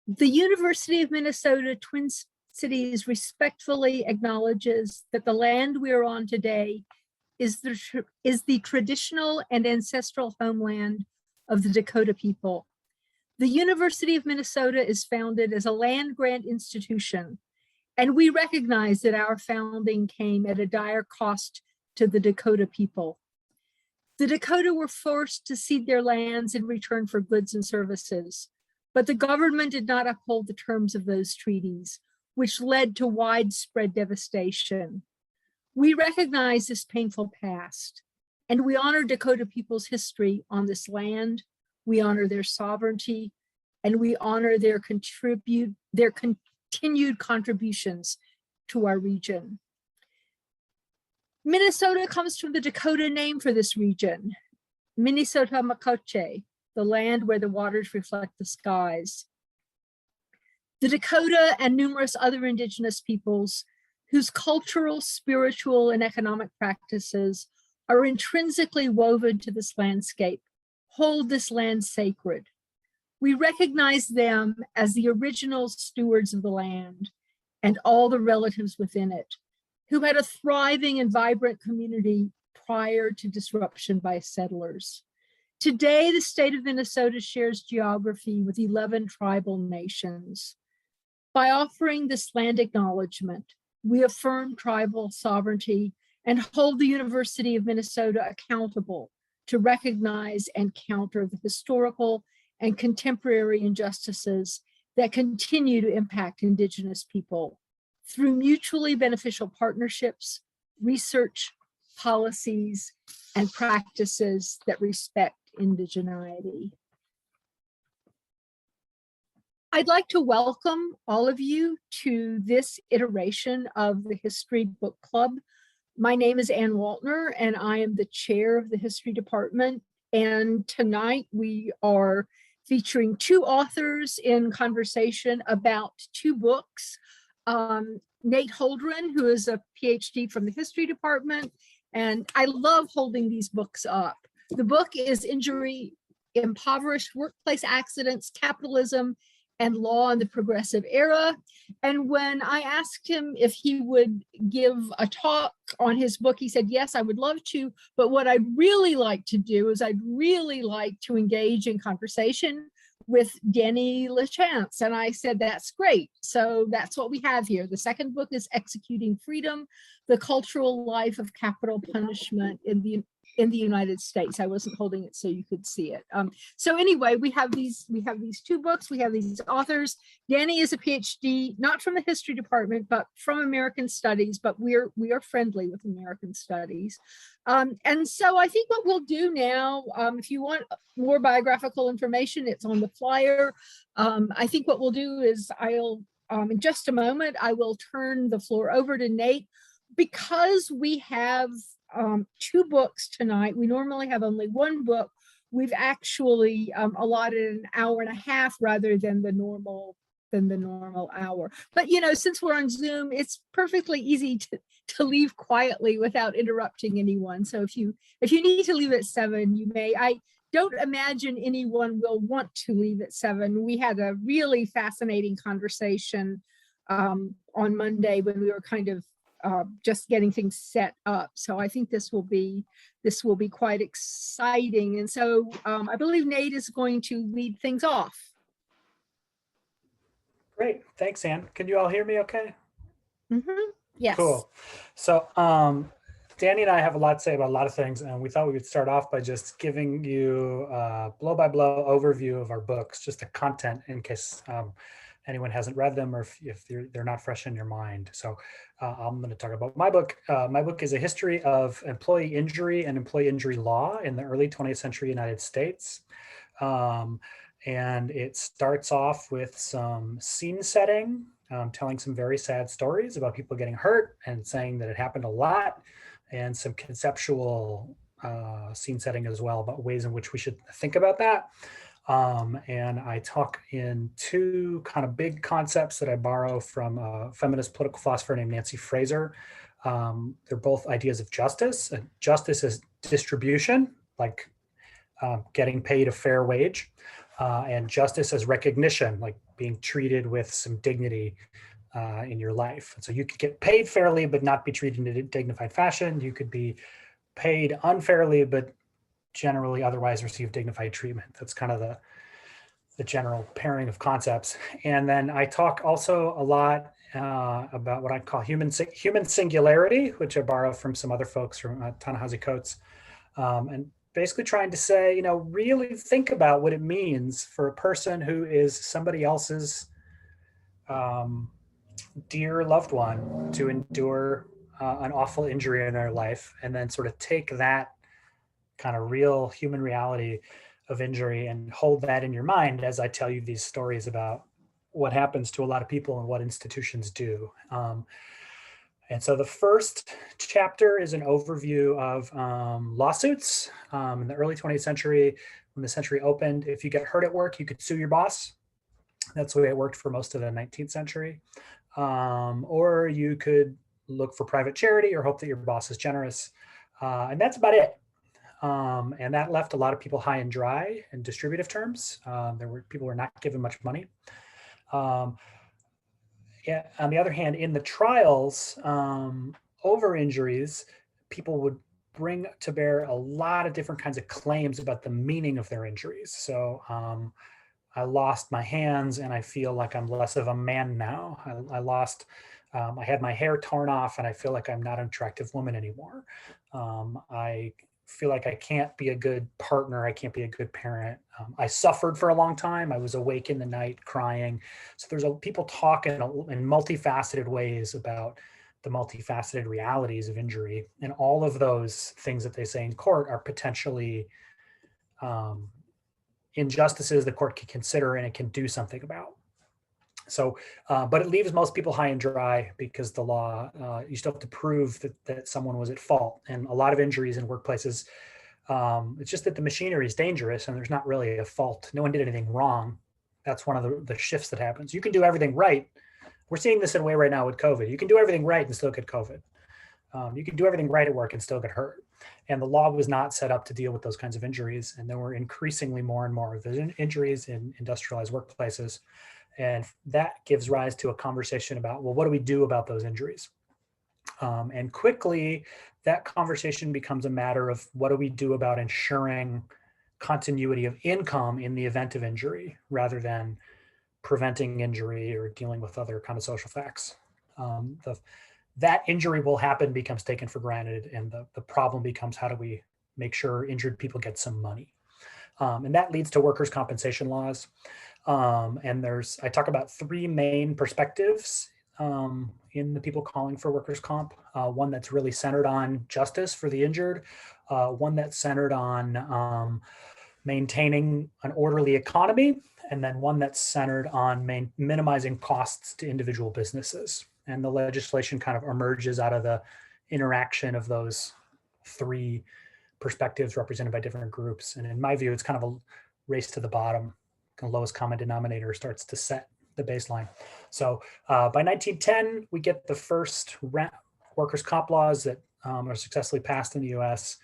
The University of Minnesota Twin Cities respectfully acknowledges that the land we are on today is the traditional and ancestral homeland of the Dakota people. The University of Minnesota is founded as a land-grant institution, and we recognize that our founding came at a dire cost to the Dakota people. The Dakota were forced to cede their lands in return for goods and services, but the government did not uphold the terms of those treaties, which led to widespread devastation. We recognize this painful past, and we honor Dakota people's history on this land. We honor their sovereignty, and we honor their continued contributions to our region. Minnesota comes from the Dakota name for this region, Minnesota Makoche, the land where the waters reflect the skies. The Dakota and numerous other indigenous peoples whose cultural, spiritual, and economic practices are intrinsically woven to this landscape, hold this land sacred. We recognize them as the original stewards of the land and all the relatives within it, who had a thriving and vibrant community prior to disruption by settlers. Today, the state of Minnesota shares geography with 11 tribal nations. By offering this land acknowledgement, we affirm tribal sovereignty and hold the University of Minnesota accountable to recognize and counter the historical and contemporary injustices that continue to impact Indigenous people through mutually beneficial partnerships, research, policies, and practices that respect indigeneity. I'd like to welcome all of you to this iteration of the History Book Club. My name is Ann Waltner, and I am the chair of the History Department. And tonight we are featuring two authors in conversation about two books. Nate Holdren, who is a PhD from the History Department, and I love holding these books up. The book is Impoverished Workplace Accidents, Capitalism, and Law in the Progressive Era. And when I asked him if he would give a talk on his book, he said, yes, I would love to, but what I'd really like to do is I'd really like to engage in conversation with Denny LaChance. And I said, that's great. So that's what we have here. The second book is Executing Freedom, The Cultural Life of Capital Punishment in the United States. I wasn't holding it so you could see it. So anyway, we have these two books, we have these authors. Danny is a PhD, not from the History Department, but from American Studies, but we are friendly with American Studies. And so I think what we'll do now, if you want more biographical information, it's on the flyer. I think what we'll do is I'll, in just a moment, I will turn the floor over to Nate. Because we have two books tonight, we normally have only one book. We've actually allotted an hour and a half rather than the normal hour. But you know, since we're on Zoom, it's perfectly easy to leave quietly without interrupting anyone. So if you need to leave at 7, you may. I don't imagine anyone will want to leave at 7. We had a really fascinating conversation on Monday when we were kind of just getting things set up. So I think this will be quite exciting. And so I believe Nate is going to lead things off. Great, thanks, Ann. Can you all hear me okay? Mm-hmm. Yes. Cool. So Danny and I have a lot to say about a lot of things, and we thought we would start off by just giving you a blow-by-blow overview of our books, just the content in case anyone hasn't read them or if they're not fresh in your mind. So I'm going to talk about my book. My book is a history of employee injury and employee injury law in the early 20th century United States. And it starts off with some scene setting, telling some very sad stories about people getting hurt and saying that it happened a lot, and some conceptual scene setting as well about ways in which we should think about that. And I talk in two kind of big concepts that I borrow from a feminist political philosopher named Nancy Fraser. They're both ideas of justice. Justice is distribution, like getting paid a fair wage. and justice as recognition, like being treated with some dignity in your life. And so you could get paid fairly, but not be treated in a dignified fashion. You could be paid unfairly, but generally otherwise receive dignified treatment. That's kind of the general pairing of concepts. And then I talk also a lot about what I call human singularity, which I borrow from some other folks from Ta-Nehisi Coates, and basically trying to say, really think about what it means for a person who is somebody else's dear loved one to endure an awful injury in their life, and then sort of take that kind of real human reality of injury and hold that in your mind as I tell you these stories about what happens to a lot of people and what institutions do. And so the first chapter is an overview of lawsuits in the early 20th century. When the century opened, if you get hurt at work, you could sue your boss. That's the way it worked for most of the 19th century. Or you could look for private charity or hope that your boss is generous. And that's about it. And that left a lot of people high and dry in distributive terms. People were not given much money. Yeah, on the other hand, in the trials over injuries, people would bring to bear a lot of different kinds of claims about the meaning of their injuries. So I lost my hands and I feel like I'm less of a man now. I had my hair torn off and I feel like I'm not an attractive woman anymore. I feel like I can't be a good partner. I can't be a good parent. I suffered for a long time. I was awake in the night crying. So there's people talking in multifaceted ways about the multifaceted realities of injury. And all of those things that they say in court are potentially injustices the court can consider and it can do something about. So, but it leaves most people high and dry because the law, you still have to prove that someone was at fault. And a lot of injuries in workplaces, it's just that the machinery is dangerous and there's not really a fault. No one did anything wrong. That's one of the shifts that happens. You can do everything right. We're seeing this in a way right now with COVID. You can do everything right and still get COVID. You can do everything right at work and still get hurt. And the law was not set up to deal with those kinds of injuries. And there were increasingly more and more of those injuries in industrialized workplaces. And that gives rise to a conversation about, well, what do we do about those injuries? And quickly, that conversation becomes a matter of what do we do about ensuring continuity of income in the event of injury, rather than preventing injury or dealing with other kind of social facts. That injury will happen becomes taken for granted, and the problem becomes how do we make sure injured people get some money? And that leads to workers' compensation laws. And I talk about three main perspectives in the people calling for workers' comp. One that's really centered on justice for the injured, one that's centered on maintaining an orderly economy, and then one that's centered on minimizing costs to individual businesses. And the legislation kind of emerges out of the interaction of those three perspectives represented by different groups. And in my view, it's kind of a race to the bottom. The lowest common denominator starts to set the baseline. So by 1910, we get the first workers' comp laws that are successfully passed in the US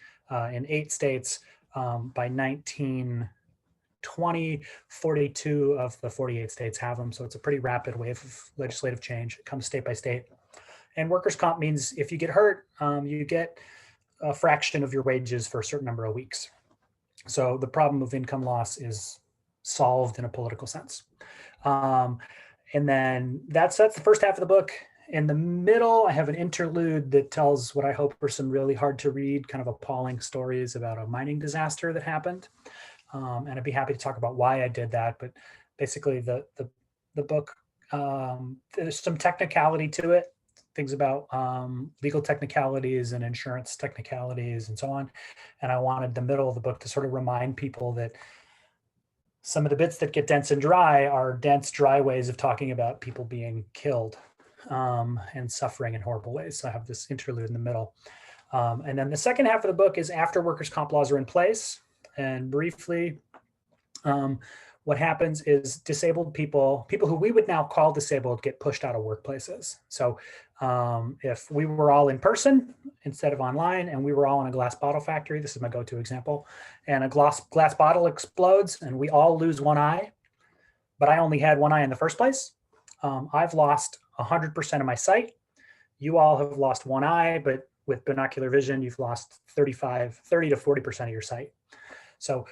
in 8 states. By 1920, 42 of the 48 states have them. So it's a pretty rapid wave of legislative change. It comes state by state. And workers' comp means if you get hurt, you get a fraction of your wages for a certain number of weeks. So the problem of income loss is solved in a political sense. And then that's the first half of the book. In the middle, I have an interlude that tells what I hope are some really hard to read, kind of appalling stories about a mining disaster that happened. And I'd be happy to talk about why I did that. But basically the book, there's some technicality to it, things about legal technicalities and insurance technicalities and so on. And I wanted the middle of the book to sort of remind people that some of the bits that get dense and dry are dense, dry ways of talking about people being killed and suffering in horrible ways. So I have this interlude in the middle. And then the second half of the book is after workers' comp laws are in place. And briefly, what happens is disabled people, people who we would now call disabled, get pushed out of workplaces. So if we were all in person instead of online, and we were all in a glass bottle factory, this is my go-to example, and a glass bottle explodes and we all lose one eye, but I only had one eye in the first place, I've lost 100% of my sight. You all have lost one eye, but with binocular vision, you've lost 30 to 40% of your sight. So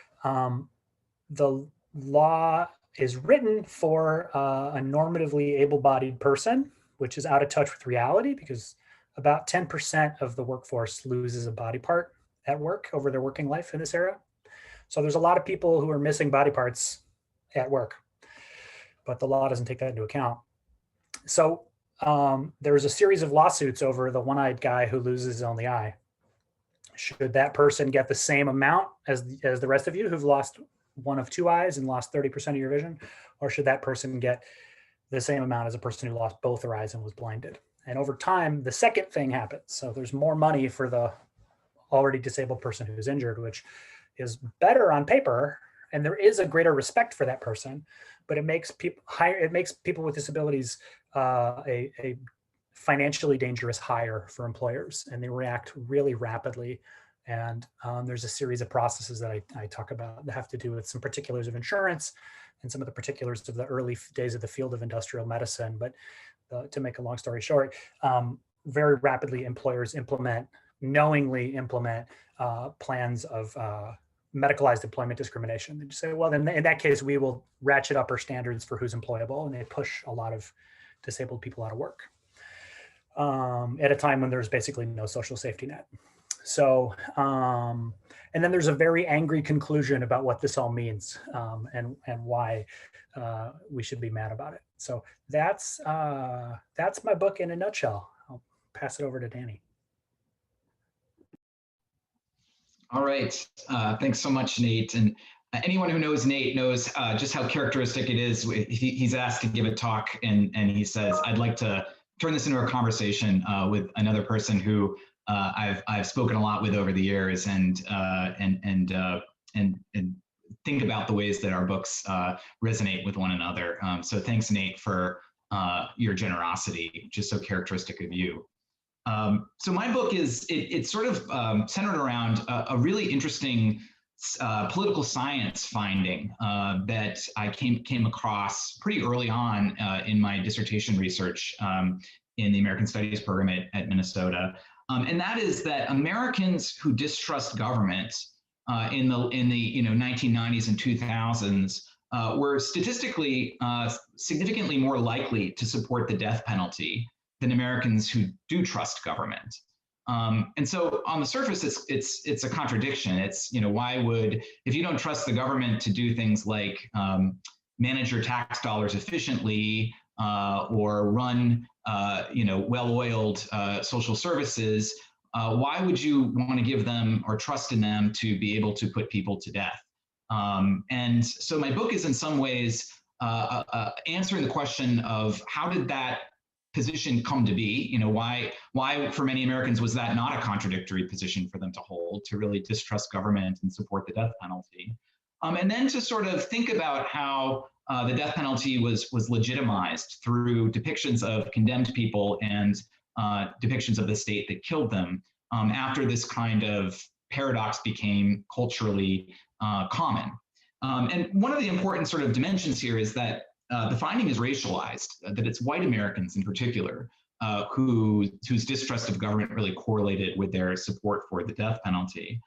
the law is written for a normatively able-bodied person, which is out of touch with reality, because about 10% of the workforce loses a body part at work over their working life in this era. So there's a lot of people who are missing body parts at work, but the law doesn't take that into account. So there's a series of lawsuits over the one-eyed guy who loses his only eye. Should that person get the same amount as the rest of you who've lost one of two eyes and lost 30% of your vision? Or should that person get the same amount as a person who lost both their eyes and was blinded? And over time, the second thing happens. So there's more money for the already disabled person who's injured, which is better on paper. And there is a greater respect for that person, but it makes people with disabilities a financially dangerous hire for employers, and they react really rapidly. And there's a series of processes that I talk about that have to do with some particulars of insurance and some of the particulars of the early days of the field of industrial medicine. But to make a long story short, very rapidly employers knowingly implement plans of medicalized employment discrimination. They just say, well, then in that case, we will ratchet up our standards for who's employable, and they push a lot of disabled people out of work at a time when there's basically no social safety net. So, and then there's a very angry conclusion about what this all means and why we should be mad about it. So that's my book in a nutshell. I'll pass it over to Danny. All right, thanks so much, Nate. And anyone who knows Nate knows just how characteristic it is. He's asked to give a talk, and he says, "I'd like to turn this into a conversation with another person who I've spoken a lot with over the years, and think about the ways that our books resonate with one another." So thanks, Nate, for your generosity, just so characteristic of you. So my book it's sort of centered around a really interesting political science finding that I came across pretty early on in my dissertation research in the American Studies program at Minnesota, and that is that Americans who distrust government in the 1990s and 2000s were statistically significantly more likely to support the death penalty than Americans who do trust government. And so on the surface, it's a contradiction. It's, why would, if you don't trust the government to do things like manage your tax dollars efficiently or run, well-oiled social services, why would you want to give them or trust in them to be able to put people to death? And so my book is in some ways answering the question of how did that position come to be? Why for many Americans was that not a contradictory position for them to hold, to really distrust government and support the death penalty? And then to sort of think about how the death penalty was legitimized through depictions of condemned people and depictions of the state that killed them after this kind of paradox became culturally common. And one of the important sort of dimensions here is that the finding is racialized, that it's white Americans in particular whose distrust of government really correlated with their support for the death penalty.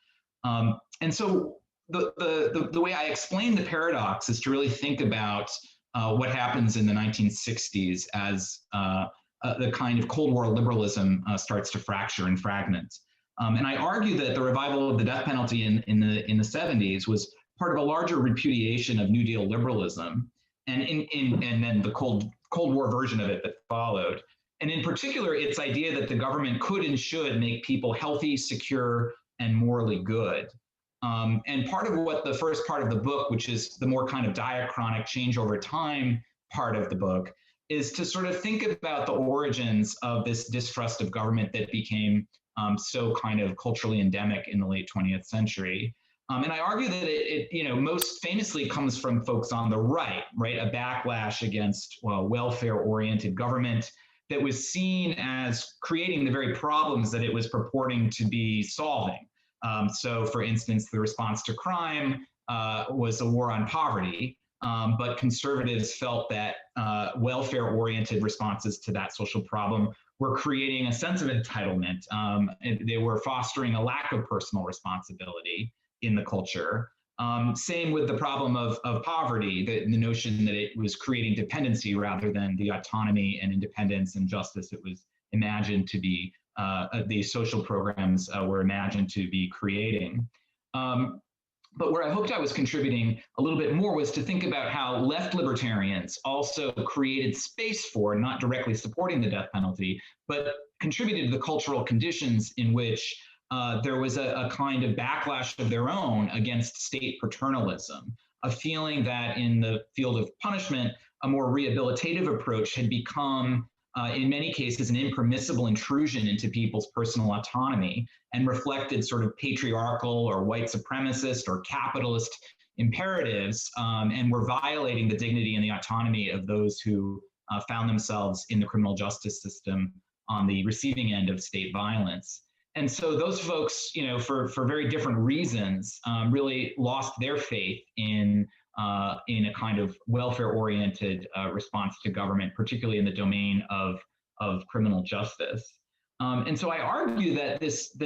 And so the way I explain the paradox is to really think about what happens in the 1960s as the kind of Cold War liberalism starts to fracture and fragment. And I argue that the revival of the death penalty in the 70s was part of a larger repudiation of New Deal liberalism, and then the Cold War version of it that followed. And in particular, its idea that the government could and should make people healthy, secure, and morally good. And part of what the first part of the book, which is the more kind of diachronic change over time part of the book, is to sort of think about the origins of this distrust of government that became so kind of culturally endemic in the late 20th century. And I argue that it most famously comes from folks on the right, a backlash against welfare-oriented government that was seen as creating the very problems that it was purporting to be solving. So, for instance, the response to crime was a war on poverty, but conservatives felt that welfare-oriented responses to that social problem were creating a sense of entitlement. They were fostering a lack of personal responsibility in the culture. Same with the problem of poverty, the notion that it was creating dependency rather than the autonomy and independence and justice it was imagined to be, these social programs were imagined to be creating. But where I hoped I was contributing a little bit more was to think about how left libertarians also created space for, not directly supporting the death penalty, but contributed to the cultural conditions in which there was a kind of backlash of their own against state paternalism, a feeling that in the field of punishment, a more rehabilitative approach had become, in many cases, an impermissible intrusion into people's personal autonomy and reflected sort of patriarchal or white supremacist or capitalist imperatives, and were violating the dignity and the autonomy of those who found themselves in the criminal justice system on the receiving end of state violence. And so those folks, for very different reasons, really lost their faith in a kind of welfare-oriented response to government, particularly in the domain of criminal justice. And so I argue that this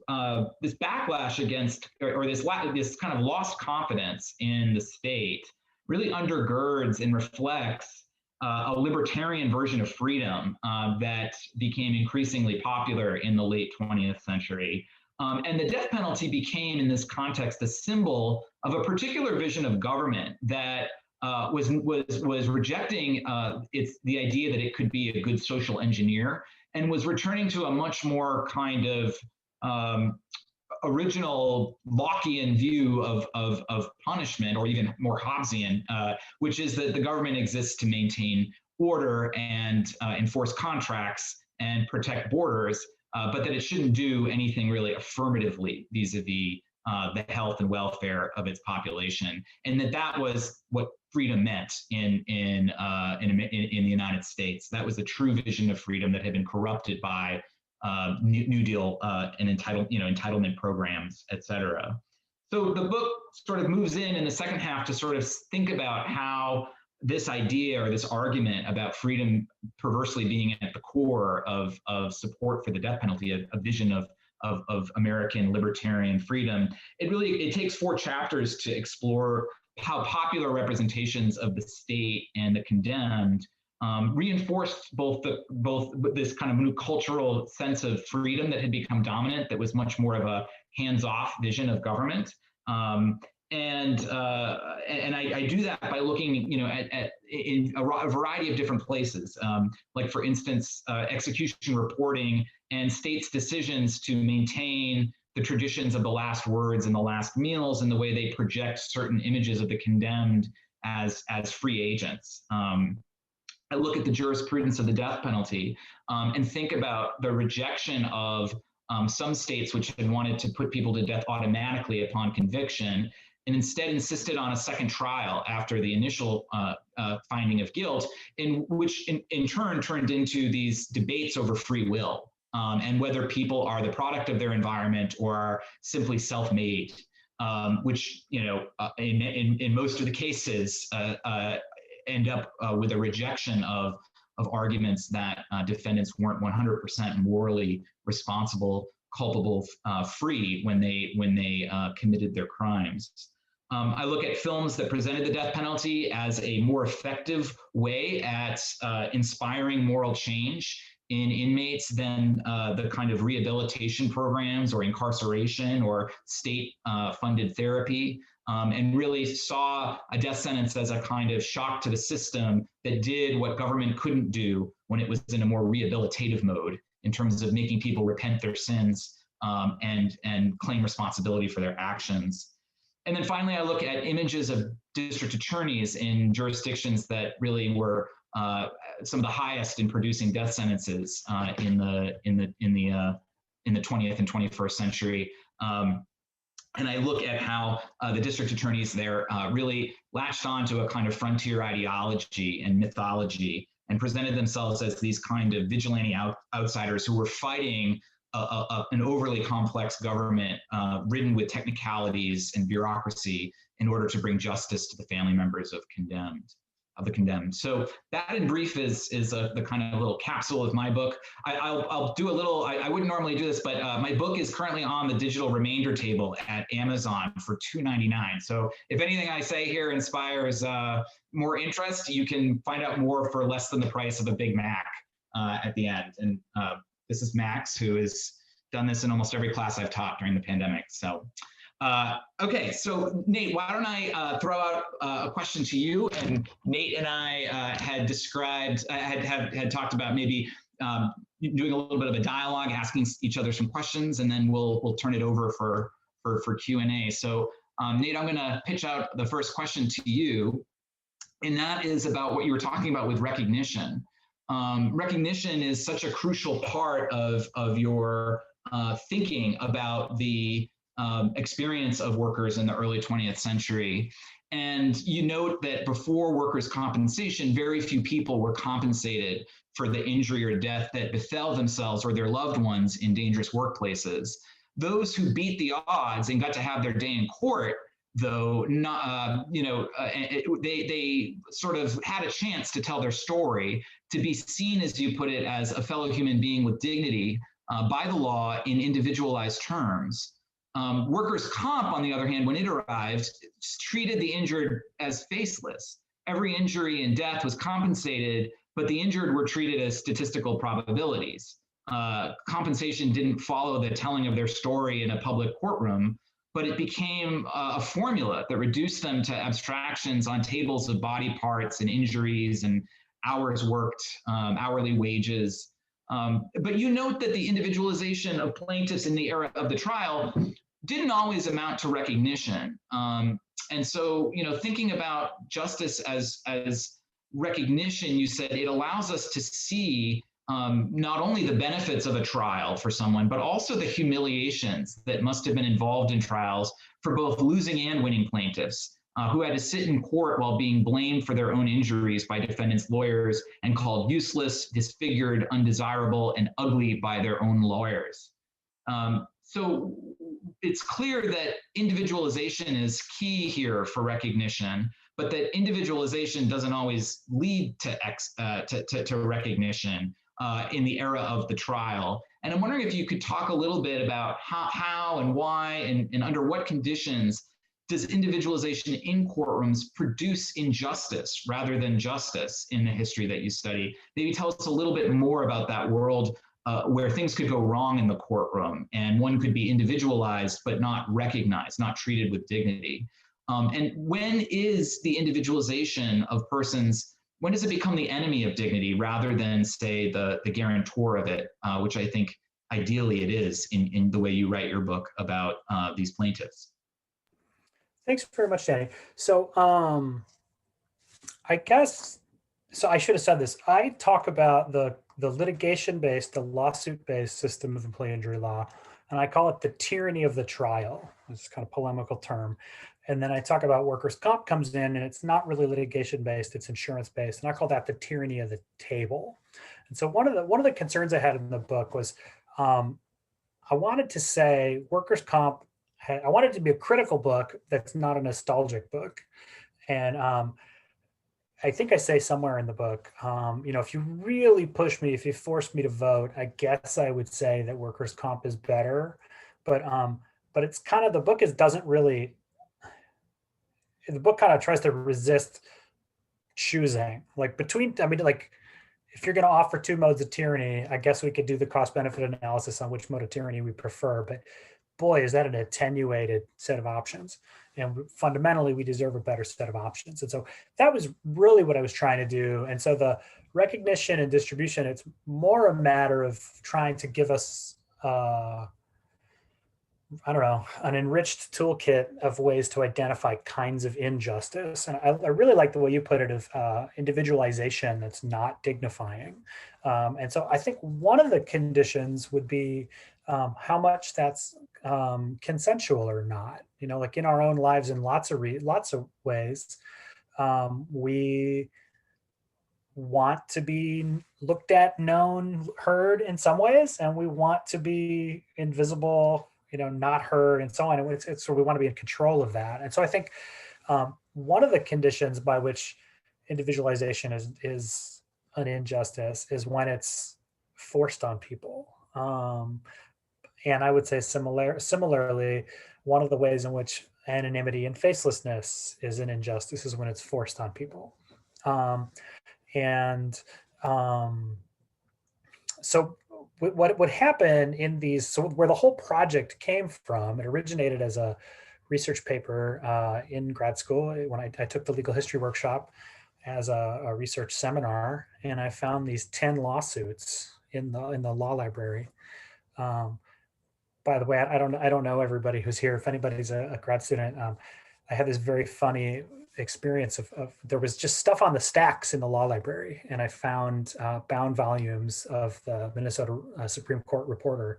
backlash against, or this kind of lost confidence in the state really undergirds and reflects a libertarian version of freedom that became increasingly popular in the late 20th century. And the death penalty became, in this context, a symbol of a particular vision of government that was rejecting the idea that it could be a good social engineer, and was returning to a much more kind of original Lockean view of punishment, or even more Hobbesian, which is that the government exists to maintain order and enforce contracts and protect borders, but that it shouldn't do anything really affirmatively vis-a-vis the health and welfare of its population, and that was what freedom meant in the United States. That was the true vision of freedom that had been corrupted by New Deal and entitlement programs, et cetera. So the book sort of moves in the second half to sort of think about how this idea or this argument about freedom perversely being at the core of support for the death penalty, a vision of American libertarian freedom, it takes 4 chapters to explore how popular representations of the state and the condemned reinforced both this kind of new cultural sense of freedom that had become dominant, that was much more of a hands-off vision of government. And I do that by looking, in a variety of different places, like, for instance, execution reporting and states' decisions to maintain the traditions of the last words and the last meals, and the way they project certain images of the condemned as free agents. I look at the jurisprudence of the death penalty and think about the rejection of some states which had wanted to put people to death automatically upon conviction, and instead insisted on a second trial after the initial finding of guilt, which in turn turned into these debates over free will and whether people are the product of their environment or are simply self-made, which in most of the cases end up with a rejection of arguments that defendants weren't 100% morally responsible, culpable, free when they committed their crimes. I look at films that presented the death penalty as a more effective way at inspiring moral change in inmates than the kind of rehabilitation programs or incarceration or state-funded therapy, and really saw a death sentence as a kind of shock to the system that did what government couldn't do when it was in a more rehabilitative mode, in terms of making people repent their sins and claim responsibility for their actions. And then finally, I look at images of district attorneys in jurisdictions that really were some of the highest in producing death sentences in the 20th and 21st century, And I look at how the district attorneys there really latched on to a kind of frontier ideology and mythology and presented themselves as these kind of vigilante outsiders who were fighting an overly complex government ridden with technicalities and bureaucracy in order to bring justice to the family members of the condemned. So that in brief is the kind of little capsule of my book. I'll do a little, I wouldn't normally do this, but my book is currently on the digital remainder table at Amazon for $2.99. So if anything I say here inspires more interest, you can find out more for less than the price of a Big Mac at the end. And this is Max, who has done this in almost every class I've taught during the pandemic. So, okay, so Nate, why don't I throw out a question to you? And Nate and I had described, had talked about maybe doing a little bit of a dialogue, asking each other some questions, and then we'll turn it over for Q&A. So Nate, I'm gonna pitch out the first question to you, and that is about what you were talking about with recognition. Recognition is such a crucial part of your thinking about the experience of workers in the early 20th century. And you note that before workers' compensation, very few people were compensated for the injury or death that befell themselves or their loved ones in dangerous workplaces. Those who beat the odds and got to have their day in court, though, not, they sort of had a chance to tell their story, to be seen, as you put it, as a fellow human being with dignity by the law in individualized terms. Workers' comp, on the other hand, when it arrived, treated the injured as faceless. Every injury and death was compensated, but the injured were treated as statistical probabilities. Compensation didn't follow the telling of their story in a public courtroom, but it became a formula that reduced them to abstractions on tables of body parts and injuries and hours worked, hourly wages. But you note that the individualization of plaintiffs in the era of the trial didn't always amount to recognition. And so, thinking about justice as recognition, you said it allows us to see not only the benefits of a trial for someone, but also the humiliations that must have been involved in trials for both losing and winning plaintiffs who had to sit in court while being blamed for their own injuries by defendants' lawyers and called useless, disfigured, undesirable, and ugly by their own lawyers. So it's clear that individualization is key here for recognition, but that individualization doesn't always lead to recognition in the era of the trial. And I'm wondering if you could talk a little bit about how and why and under what conditions does individualization in courtrooms produce injustice rather than justice in the history that you study? Maybe tell us a little bit more about that world where things could go wrong in the courtroom and one could be individualized but not recognized, not treated with dignity. And when is the individualization of persons, when does it become the enemy of dignity rather than, say, the guarantor of it, which I think ideally it is in the way you write your book about these plaintiffs? Thanks very much, Danny. So I guess, so I should have said this. I talk about the litigation-based, the lawsuit-based system of employee injury law, and I call it the tyranny of the trial. It's kind of a polemical term. And then I talk about workers' comp comes in, and it's not really litigation-based, it's insurance-based, and I call that the tyranny of the table. And so one of the concerns I had in the book was I wanted to say workers' comp, I wanted it to be a critical book that's not a nostalgic book. And I think I say somewhere in the book, if you really push me, if you force me to vote, I guess I would say that workers' comp is better. But it's kind of, the book doesn't really, the book kind of tries to resist choosing. Like if you're going to offer two modes of tyranny, I guess we could do the cost benefit analysis on which mode of tyranny we prefer. But boy, is that an attenuated set of options. And fundamentally, we deserve a better set of options. And so that was really what I was trying to do. And so the recognition and distribution, it's more a matter of trying to give us, an enriched toolkit of ways to identify kinds of injustice. And I really like the way you put it of individualization that's not dignifying. And so I think one of the conditions would be how much that's consensual or not. Like in our own lives in lots of ways, we want to be looked at, known, heard in some ways, and we want to be invisible, not heard, and so on. And so we want to be in control of that. And so I think one of the conditions by which individualization is an injustice is when it's forced on people. And I would say similarly, one of the ways in which anonymity and facelessness is an injustice is when it's forced on people. So what would happen in these, so where the whole project came from, it originated as a research paper in grad school when I took the legal history workshop as a research seminar, and I found these 10 lawsuits in the law library. By the way, I don't know everybody who's here. If anybody's a grad student, I had this very funny experience of there was just stuff on the stacks in the law library, and I found bound volumes of the Minnesota Supreme Court Reporter,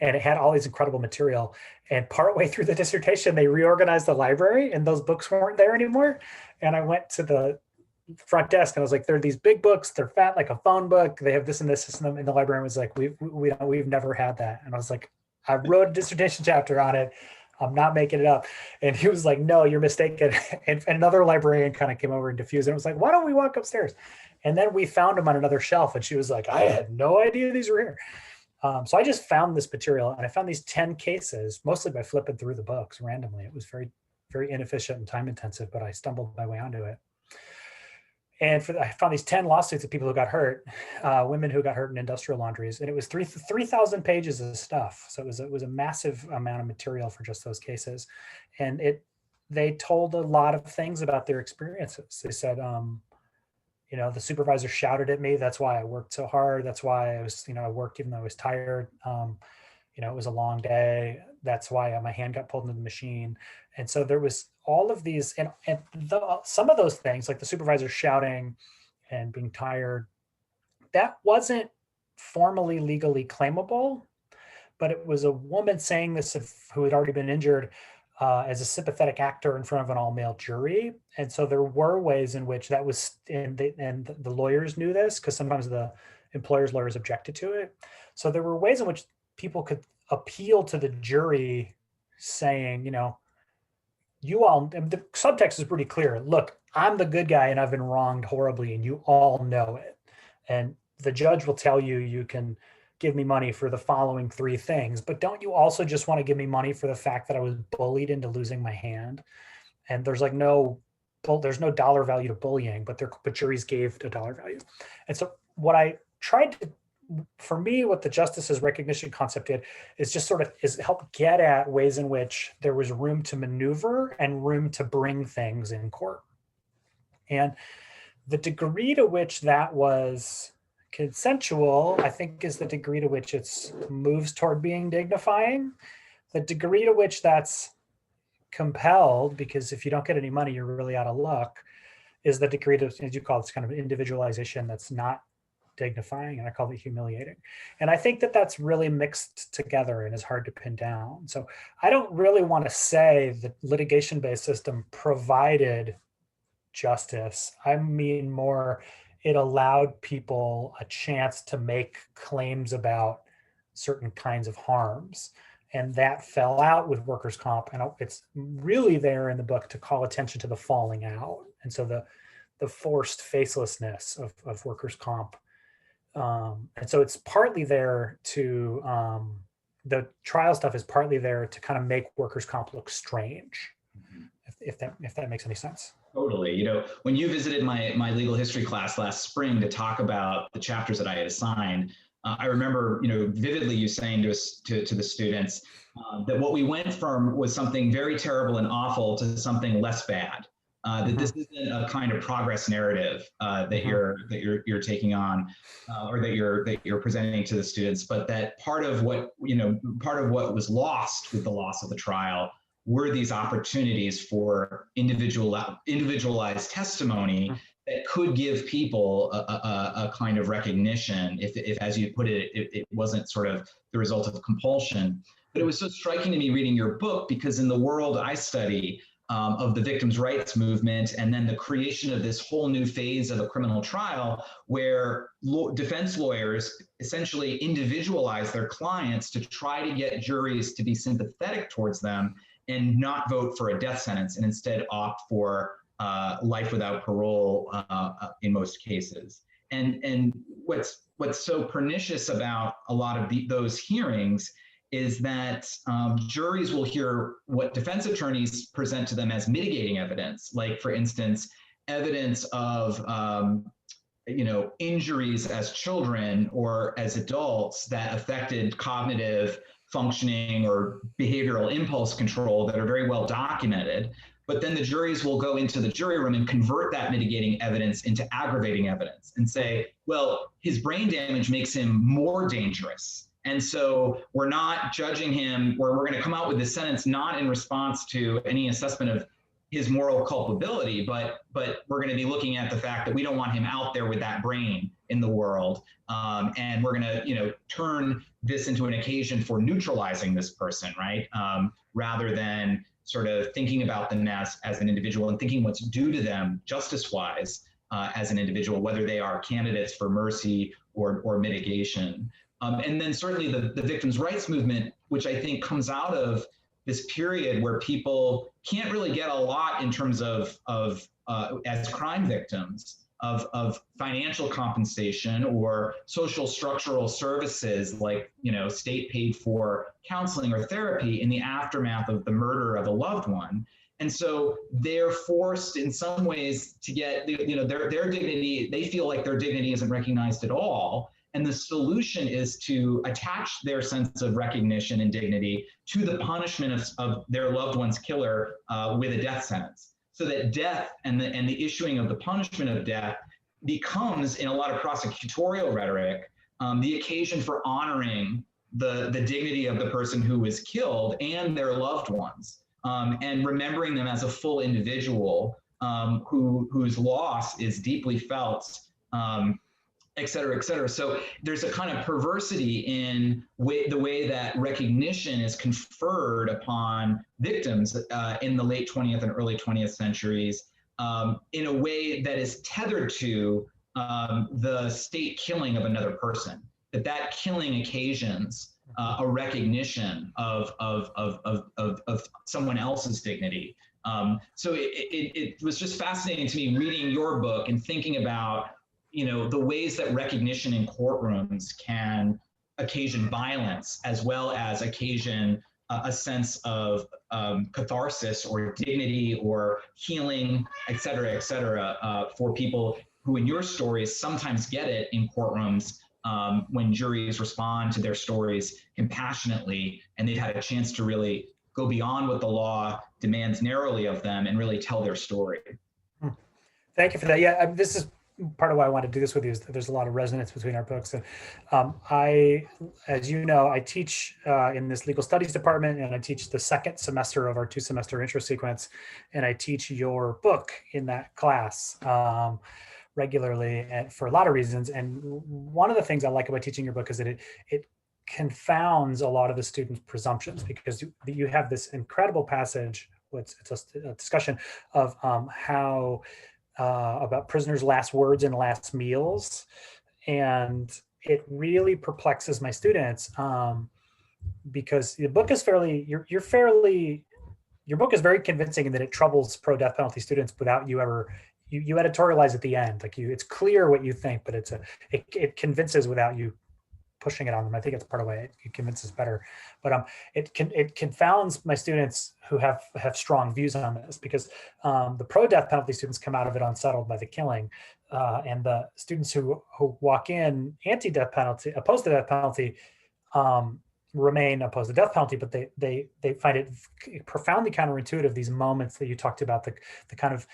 and it had all these incredible material. And partway through the dissertation, they reorganized the library, and those books weren't there anymore. And I went to the front desk, and I was like, "They're these big books. They're fat like a phone book. They have this and this system." And the librarian was like, "We've never had that." And I was like, "I wrote a dissertation chapter on it. I'm not making it up." And he was like, "No, you're mistaken." And another librarian kind of came over and diffused it. And was like, "Why don't we walk upstairs?" And then we found them on another shelf. And she was like, "I had no idea these were here." So I just found this material, and I found these 10 cases, mostly by flipping through the books randomly. It was very, very inefficient and time intensive, but I stumbled my way onto it. And I found these 10 lawsuits of people who got hurt, women who got hurt in industrial laundries, and it was 3,000 pages of stuff. So it was a massive amount of material for just those cases, and they told a lot of things about their experiences. They said, the supervisor shouted at me. That's why I worked so hard. That's why I worked even though I was tired. It was a long day. That's why my hand got pulled into the machine. And so there was all of these, and some of those things, like the supervisor shouting and being tired, that wasn't formally legally claimable, but it was a woman saying this who had already been injured as a sympathetic actor in front of an all-male jury. And so there were ways in which that was, and the lawyers knew this, because sometimes the employer's lawyers objected to it. So there were ways in which people could appeal to the jury saying, you all, and the subtext is pretty clear. Look, I'm the good guy and I've been wronged horribly and you all know it. And the judge will tell you, you can give me money for the following 3 things, but don't you also just want to give me money for the fact that I was bullied into losing my hand? And there's no dollar value to bullying, but juries gave a dollar value. And so what I tried to, for me, what the justices recognition concept did is just is help get at ways in which there was room to maneuver and room to bring things in court. And the degree to which that was consensual, I think, is the degree to which it moves toward being dignifying. The degree to which that's compelled, because if you don't get any money, you're really out of luck, is the degree to, as you call it, this kind of individualization that's not dignifying, and I call it humiliating. And I think that that's really mixed together and is hard to pin down. So I don't really want to say the litigation-based system provided justice. I mean more, it allowed people a chance to make claims about certain kinds of harms. And that fell out with workers' comp. And it's really there in the book to call attention to the falling out. And so the forced facelessness of workers' comp. And so it's partly there to, the trial stuff is partly there to kind of make workers' comp look strange, if that makes any sense. Totally. When you visited my legal history class last spring to talk about the chapters that I had assigned, I remember, vividly you saying to the students that what we went from was something very terrible and awful to something less bad. That this isn't a kind of progress narrative that you're taking on, or that you're presenting to the students, but that part of what was lost with the loss of the trial were these opportunities for individualized testimony that could give people a kind of recognition if, as you put it, it wasn't sort of the result of compulsion. But it was so striking to me reading your book, because in the world I study, of the victims' rights movement, and then the creation of this whole new phase of a criminal trial where defense lawyers essentially individualize their clients to try to get juries to be sympathetic towards them and not vote for a death sentence, and instead opt for life without parole in most cases. And what's so pernicious about a lot of those hearings is that juries will hear what defense attorneys present to them as mitigating evidence, like, for instance, evidence of injuries as children or as adults that affected cognitive functioning or behavioral impulse control that are very well documented. But then the juries will go into the jury room and convert that mitigating evidence into aggravating evidence and say, well, his brain damage makes him more dangerous. And so we're not judging him, where we're going to come out with this sentence not in response to any assessment of his moral culpability, but we're going to be looking at the fact that we don't want him out there with that brain in the world. And we're going to, turn this into an occasion for neutralizing this person, right? Rather than sort of thinking about them as an individual and thinking what's due to them justice-wise as an individual, whether they are candidates for mercy or mitigation. And then certainly the victims' rights movement, which I think comes out of this period where people can't really get a lot in terms of as crime victims of financial compensation or social structural services, like, state paid for counseling or therapy in the aftermath of the murder of a loved one. And so they're forced in some ways to get, their dignity. They feel like their dignity isn't recognized at all. And the solution is to attach their sense of recognition and dignity to the punishment of their loved one's killer with a death sentence, so that death and the issuing of the punishment of death becomes, in a lot of prosecutorial rhetoric, the occasion for honoring the dignity of the person who was killed and their loved ones, and remembering them as a full individual whose loss is deeply felt. Et cetera, et cetera. So there's a kind of perversity in the way that recognition is conferred upon victims in the late 20th and early 20th centuries in a way that is tethered to the state killing of another person, that killing occasions a recognition of someone else's dignity. So it was just fascinating to me reading your book and thinking about the ways that recognition in courtrooms can occasion violence, as well as occasion a sense of catharsis or dignity or healing, et cetera, for people who, in your stories, sometimes get it in courtrooms when juries respond to their stories compassionately, and they've had a chance to really go beyond what the law demands narrowly of them and really tell their story. Thank you for that. Yeah, this is part of why I want to do this with you, is that there's a lot of resonance between our books. And I, as you know, I teach in this legal studies department, and I teach the second semester of our 2-semester intro sequence, and I teach your book in that class regularly, and for a lot of reasons. And one of the things I like about teaching your book is that it confounds a lot of the students' presumptions, because you have this incredible passage, it's a discussion of how about prisoners' last words and last meals. And it really perplexes my students because the book is your book is very convincing in that it troubles pro-death penalty students without you ever, you editorialize at the end. Like it's clear what you think, but it convinces without you pushing it on them. I think it's part of why it convinces better. But it confounds my students who have strong views on this, because the pro-death penalty students come out of it unsettled by the killing, and the students who walk in anti-death penalty, opposed to death penalty, remain opposed to death penalty, but they find it profoundly counterintuitive, these moments that you talked about, the kind of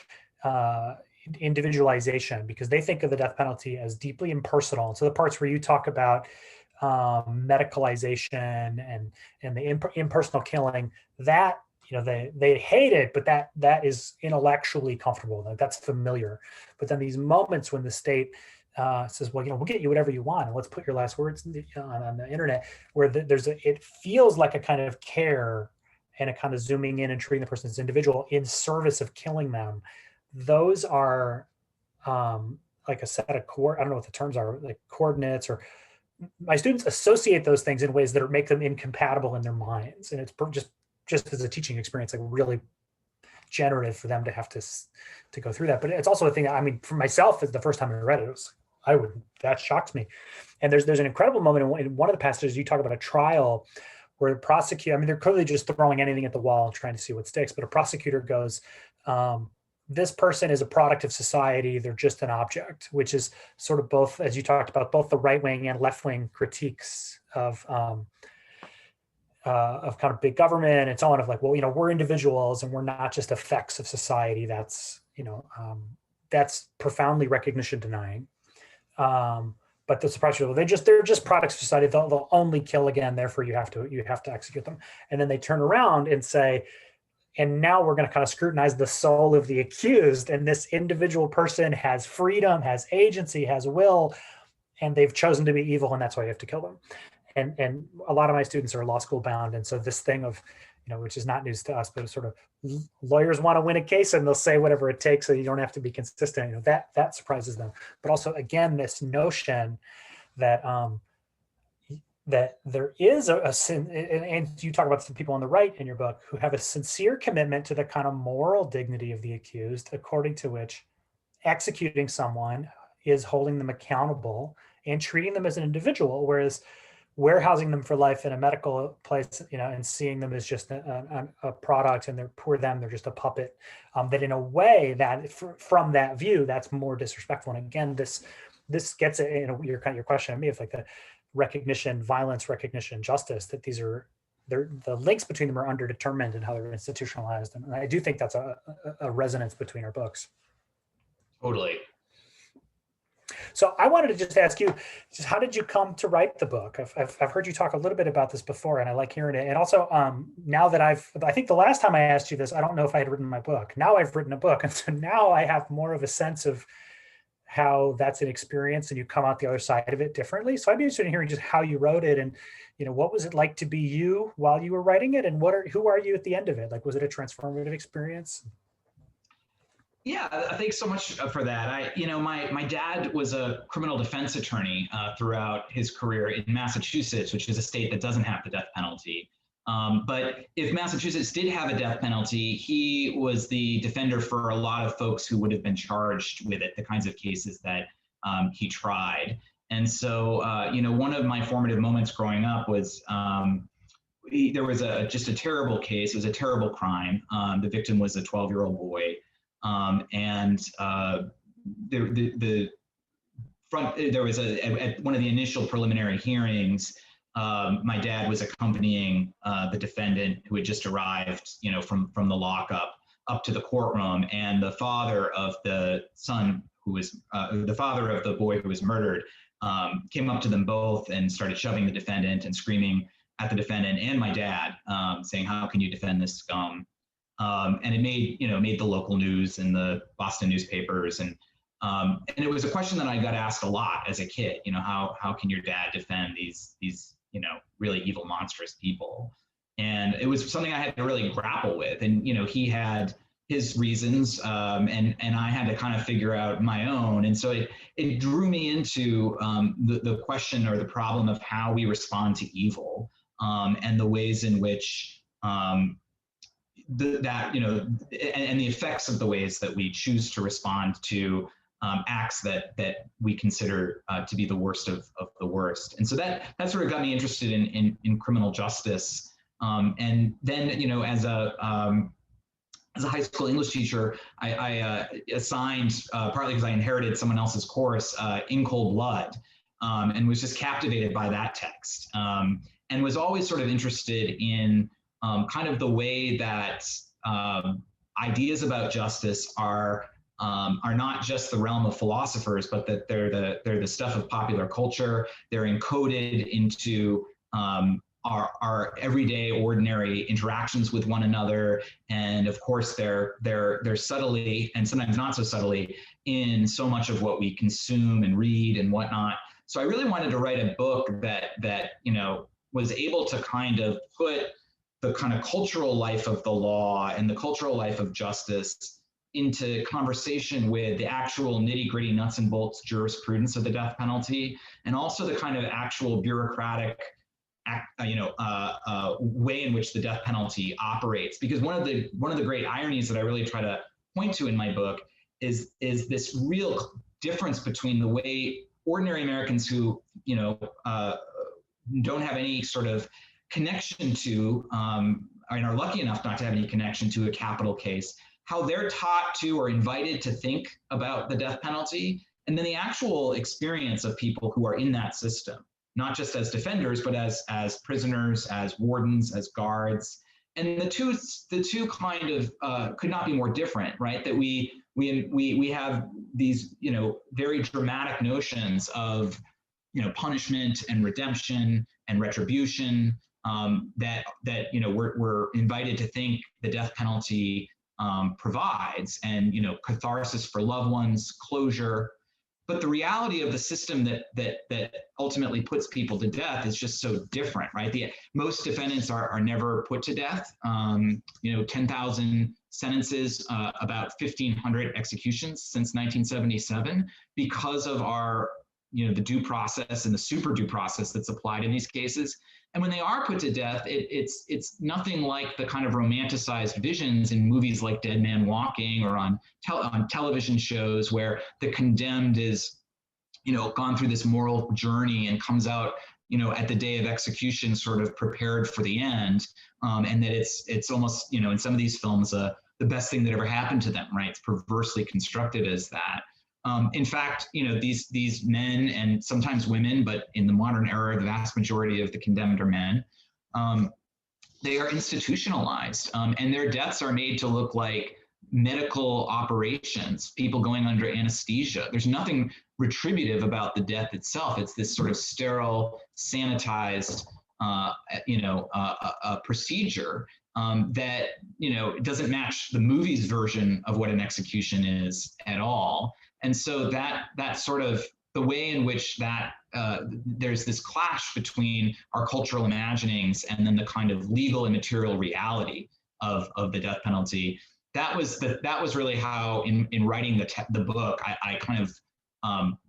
individualization, because they think of the death penalty as deeply impersonal. So the parts where you talk about medicalization and the impersonal killing, that they hate it, but that is intellectually comfortable. That's familiar. But then these moments when the state says, well, we'll get you whatever you want, and let's put your last words on the internet, where it feels like a kind of care and a kind of zooming in and treating the person as individual in service of killing them. Those are like a set of I don't know what the terms are, like coordinates, or my students associate those things in ways that make them incompatible in their minds. And it's just as a teaching experience, like really generative for them to have to go through that. But it's also a thing, I mean, for myself, the first time I read it, that shocked me. And there's an incredible moment in one of the passages, you talk about a trial where the prosecutor, I mean, they're clearly just throwing anything at the wall and trying to see what sticks, but a prosecutor goes, this person is a product of society, they're just an object, which is sort of both, as you talked about, both the right-wing and left-wing critiques of kind of big government and so on, of like, well, we're individuals and we're not just effects of society. That's, that's profoundly recognition denying. But the surprise people, they're just products of society. They'll only kill again. Therefore, you have to execute them. And then they turn around and say, and now we're going to kind of scrutinize the soul of the accused. And this individual person has freedom, has agency, has will, and they've chosen to be evil, and that's why you have to kill them. And a lot of my students are law school bound. And so this thing of, which is not news to us, but it's sort of lawyers want to win a case and they'll say whatever it takes so you don't have to be consistent. That surprises them. But also, again, this notion that that there is a sin, and you talk about some people on the right in your book who have a sincere commitment to the kind of moral dignity of the accused, according to which executing someone is holding them accountable and treating them as an individual, whereas warehousing them for life in a medical place, and seeing them as just a product, and they're they're just a puppet. That in a way that from that view, that's more disrespectful. And again, this gets it, your question at me of like the recognition, violence, recognition, justice, that the links between them are underdetermined and how they're institutionalized. And I do think that's a resonance between our books. Totally. So I wanted to just ask you, how did you come to write the book? I've heard you talk a little bit about this before, and I like hearing it. And also, now that I think the last time I asked you this, I don't know if I had written my book. Now I've written a book, and so now I have more of a sense of how that's an experience, and you come out the other side of it differently. So I'd be interested in hearing just how you wrote it, and what was it like to be you while you were writing it, and who are you at the end of it? Like, was it a transformative experience? Yeah, thanks so much for that. My dad was a criminal defense attorney throughout his career in Massachusetts, which is a state that doesn't have the death penalty. But if Massachusetts did have a death penalty, he was the defender for a lot of folks who would have been charged with it, the kinds of cases that he tried. And so, one of my formative moments growing up was there was just a terrible case. It was a terrible crime. The victim was a 12-year-old boy. There was at one of the initial preliminary hearings, my dad was accompanying the defendant who had just arrived, from the lockup up to the courtroom, and the father of the son who was the father of the boy who was murdered came up to them both and started shoving the defendant and screaming at the defendant and my dad, saying, "How can you defend this scum?" And it made the local news and the Boston newspapers, and it was a question that I got asked a lot as a kid. How can your dad defend these really evil, monstrous people? And it was something I had to really grapple with. And he had his reasons, and I had to kind of figure out my own. And so it drew me into the question or the problem of how we respond to evil, and the ways in which and the effects of the ways that we choose to respond to acts that we consider to be the worst of the worst. And so that sort of got me interested in criminal justice. And then, as a high school English teacher, I assigned, partly because I inherited someone else's course, In Cold Blood, and was just captivated by that text, and was always sort of interested in kind of the way that ideas about justice are not just the realm of philosophers, but that they're the stuff of popular culture. They're encoded into our everyday ordinary interactions with one another, and of course they're subtly and sometimes not so subtly in so much of what we consume and read and whatnot. So I really wanted to write a book that was able to kind of put the kind of cultural life of the law and the cultural life of justice into conversation with the actual nitty-gritty nuts and bolts jurisprudence of the death penalty, and also the kind of actual bureaucratic way in which the death penalty operates. Because one of the great ironies that I really try to point to in my book is this real difference between the way ordinary Americans who don't have any sort of connection to and are lucky enough not to have any connection to a capital case, how they're taught to or invited to think about the death penalty, and then the actual experience of people who are in that system, not just as defenders, but as prisoners, as wardens, as guards. And the two kind of could not be more different, right? That we have these very dramatic notions of punishment and redemption and retribution that we're invited to think the death penalty provides, and catharsis for loved ones, closure. But the reality of the system that ultimately puts people to death is just so different, right? Most defendants are never put to death. 10,000 sentences, about 1,500 executions since 1977, because of our the due process and the super due process that's applied in these cases. And when they are put to death, it's nothing like the kind of romanticized visions in movies like Dead Man Walking or on television shows where the condemned is, gone through this moral journey and comes out, at the day of execution, sort of prepared for the end, and that it's almost, in some of these films, the best thing that ever happened to them, right? It's perversely constructed as that. In fact, these men and sometimes women, but in the modern era, the vast majority of the condemned are men. They are institutionalized, and their deaths are made to look like medical operations, people going under anesthesia. There's nothing retributive about the death itself. It's this sort of sterile, sanitized, procedure that doesn't match the movie's version of what an execution is at all. And so that sort of the way in which that there's this clash between our cultural imaginings and then the kind of legal and material reality of the death penalty. That was really how in writing the book I kind of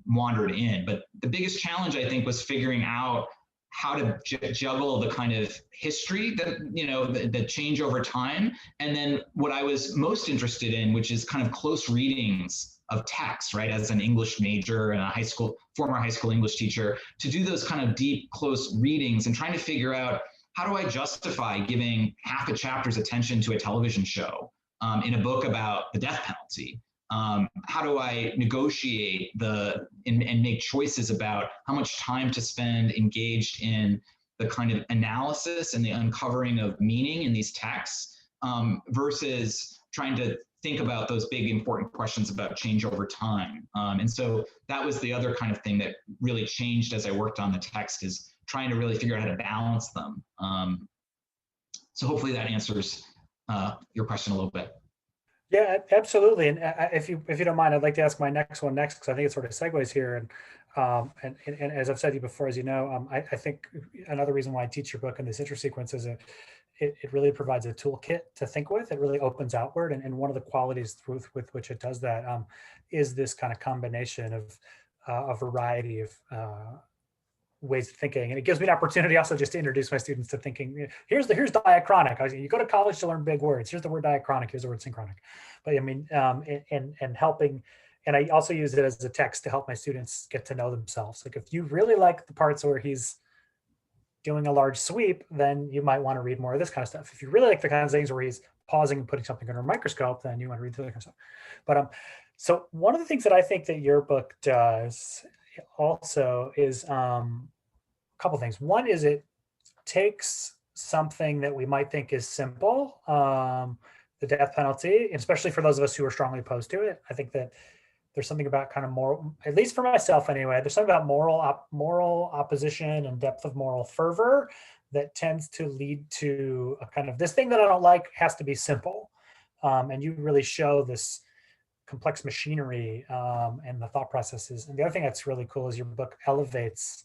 wandered in. But the biggest challenge, I think, was figuring out how to juggle the kind of history that the change over time, and then what I was most interested in, which is kind of close readings of text, right? As an English major and a former high school English teacher, to do those kind of deep, close readings and trying to figure out, how do I justify giving half a chapter's attention to a television show in a book about the death penalty? How do I negotiate and make choices about how much time to spend engaged in the kind of analysis and the uncovering of meaning in these texts versus trying to think about those big important questions about change over time. And so that was the other kind of thing that really changed as I worked on the text, is trying to really figure out how to balance them. So hopefully that answers your question a little bit. Yeah, absolutely. And if you don't mind, I'd like to ask my next one next, because I think it sort of segues here. And as I've said to you before, as you know, I think another reason why I teach your book in this intro sequence is it really provides a toolkit to think with. It really opens outward. And one of the qualities with which it does that is this kind of combination of a variety of ways of thinking. And it gives me an opportunity also just to introduce my students to thinking, here's diachronic. You go to college to learn big words. Here's the word diachronic, here's the word synchronic. But I mean, and helping, and I also use it as a text to help my students get to know themselves. Like, if you really like the parts where he's doing a large sweep, then you might want to read more of this kind of stuff. If you really like the kinds of things where he's pausing and putting something under a microscope, then you want to read the other kind of stuff. But so one of the things that I think that your book does also is a couple things. One is it takes something that we might think is simple, the death penalty, especially for those of us who are strongly opposed to it. I think that there's something about kind of moral, at least for myself anyway, there's something about moral opposition and depth of moral fervor that tends to lead to a kind of, this thing that I don't like has to be simple. And you really show this complex machinery and the thought processes. And the other thing that's really cool is your book elevates,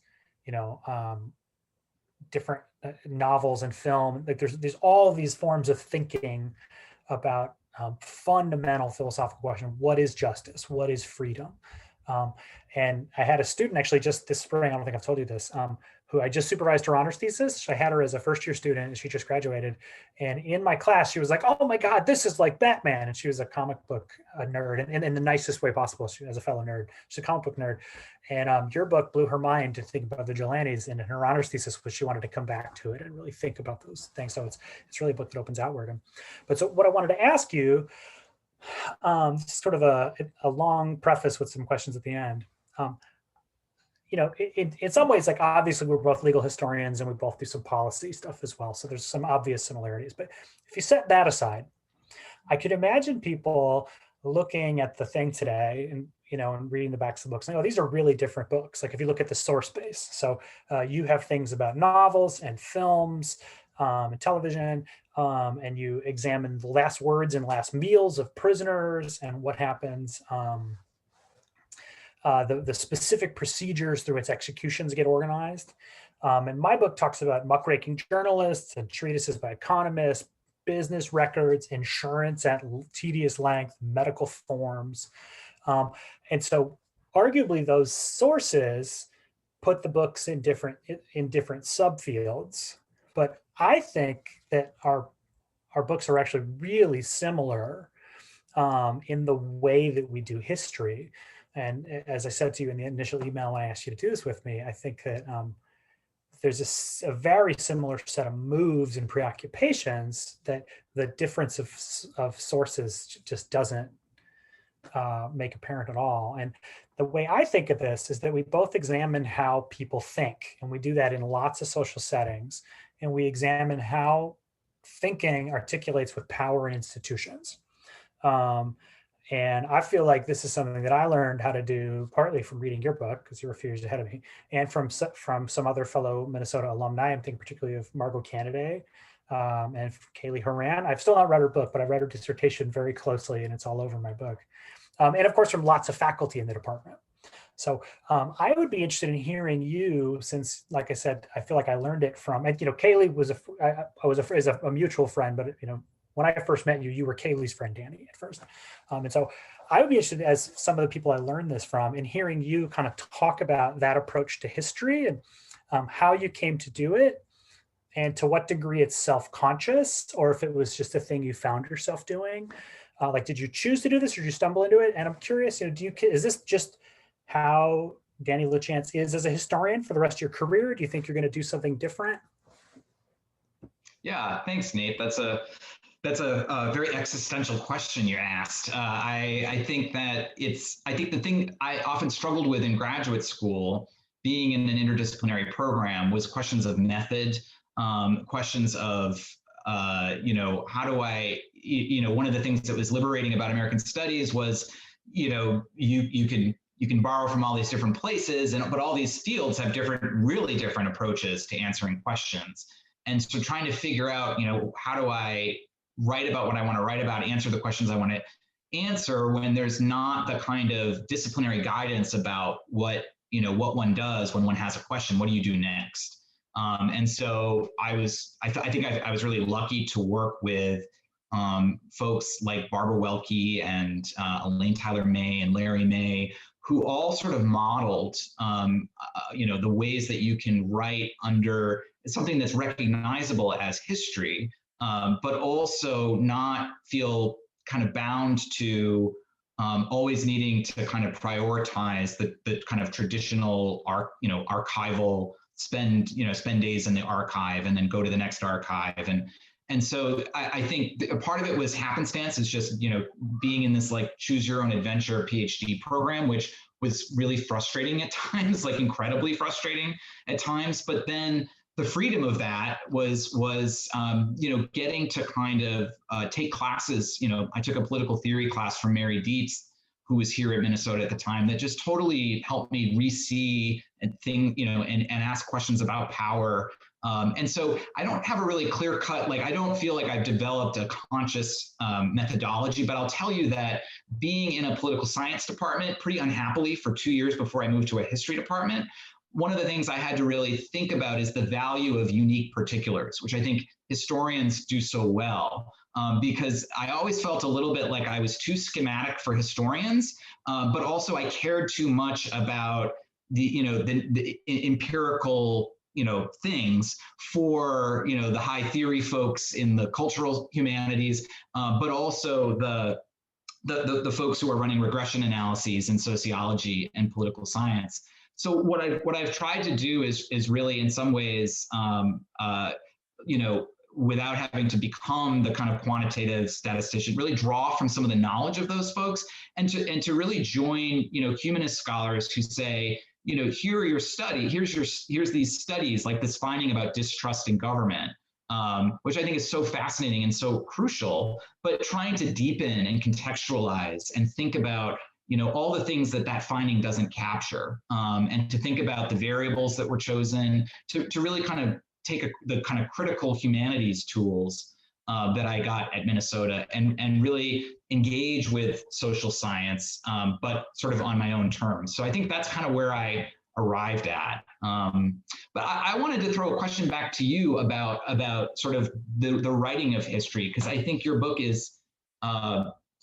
different novels and film. Like there's all these forms of thinking about fundamental philosophical question: what is justice? What is freedom? And I had a student actually just this spring, I don't think I've told you this, who I just supervised her honors thesis. I had her as a first year student and she just graduated. And in my class, she was like, oh my God, this is like Batman. And she was a comic book nerd, and in the nicest way possible. She, as a fellow nerd, she's a comic book nerd. And your book blew her mind to think about vigilantes. And in her honors thesis was she wanted to come back to it and really think about those things. So it's really a book that opens outward. But so what I wanted to ask you, sort of a long preface with some questions at the end. In some ways, like obviously we're both legal historians and we both do some policy stuff as well. So there's some obvious similarities, but if you set that aside, I could imagine people looking at the thing today and, and reading the backs of the books, and, oh, these are really different books. Like if you look at the source base, so you have things about novels and films and television, and you examine the last words and last meals of prisoners and what happens, the specific procedures through which executions get organized. And my book talks about muckraking journalists and treatises by economists, business records, insurance at tedious length, medical forms. And so arguably those sources put the books in different subfields. But I think that our books are actually really similar in the way that we do history. And as I said to you in the initial email when I asked you to do this with me, I think that there's a very similar set of moves and preoccupations that the difference of sources just doesn't make apparent at all. And the way I think of this is that we both examine how people think, and we do that in lots of social settings, and we examine how thinking articulates with power and institutions. And I feel like this is something that I learned how to do partly from reading your book, because you're a few years ahead of me, and from some other fellow Minnesota alumni. I'm thinking particularly of Margot Canaday and Kaylee Horan. I've still not read her book, but I read her dissertation very closely, and it's all over my book. And of course, from lots of faculty in the department. So I would be interested in hearing you, since, like I said, I feel like I learned it from, Kaylee was a mutual friend, but when I first met you, you were Kaylee's friend, Danny, at first. And so I would be interested, as some of the people I learned this from, in hearing you kind of talk about that approach to history and how you came to do it, and to what degree it's self-conscious, or if it was just a thing you found yourself doing. Like, did you choose to do this, or did you stumble into it? And I'm curious, is this just how Danny LaChance is as a historian for the rest of your career? Do you think you're going to do something different? Yeah, thanks, Nate. That's a very existential question you asked. I think the thing I often struggled with in graduate school, being in an interdisciplinary program, was questions of method, questions of, how do I, one of the things that was liberating about American studies was, you can borrow from all these different places, but all these fields have really different approaches to answering questions. And so trying to figure out, how do I write about what I want to write about, answer the questions I want to answer, when there's not the kind of disciplinary guidance about what one does when one has a question. What do you do next? And so I think I was really lucky to work with folks like Barbara Welke and Elaine Tyler May and Larry May, who all sort of modeled, the ways that you can write under something that's recognizable as history, but also not feel kind of bound to always needing to kind of prioritize the kind of traditional archival spend days in the archive and then go to the next archive. And so I think a part of it was happenstance. It's just, being in this like choose your own adventure PhD program, which was really frustrating at times, like incredibly frustrating at times. But then the freedom of that was getting to kind of take classes. I took a political theory class from Mary Dietz, who was here at Minnesota at the time that just totally helped me re-see and think, and ask questions about power. And so I don't have a really clear cut, like, I don't feel like I've developed a conscious methodology, but I'll tell you that being in a political science department pretty unhappily for 2 years before I moved to a history department, one of the things I had to really think about is the value of unique particulars, which I think historians do so well. Because I always felt a little bit like I was too schematic for historians, but also I cared too much about the empirical things for the high theory folks in the cultural humanities, but also the folks who are running regression analyses in sociology and political science. So what I've tried to do is really in some ways without having to become the kind of quantitative statistician, really draw from some of the knowledge of those folks and to really join, humanist scholars who say, here are your study, here's these studies like this finding about distrust in government, which I think is so fascinating and so crucial, but trying to deepen and contextualize and think about all the things that finding doesn't capture, and to think about the variables that were chosen to really kind of take the kind of critical humanities tools that I got at Minnesota and really engage with social science, but sort of on my own terms. So I think that's kind of where I arrived at. But I wanted to throw a question back to you about sort of the writing of history, because I think your book is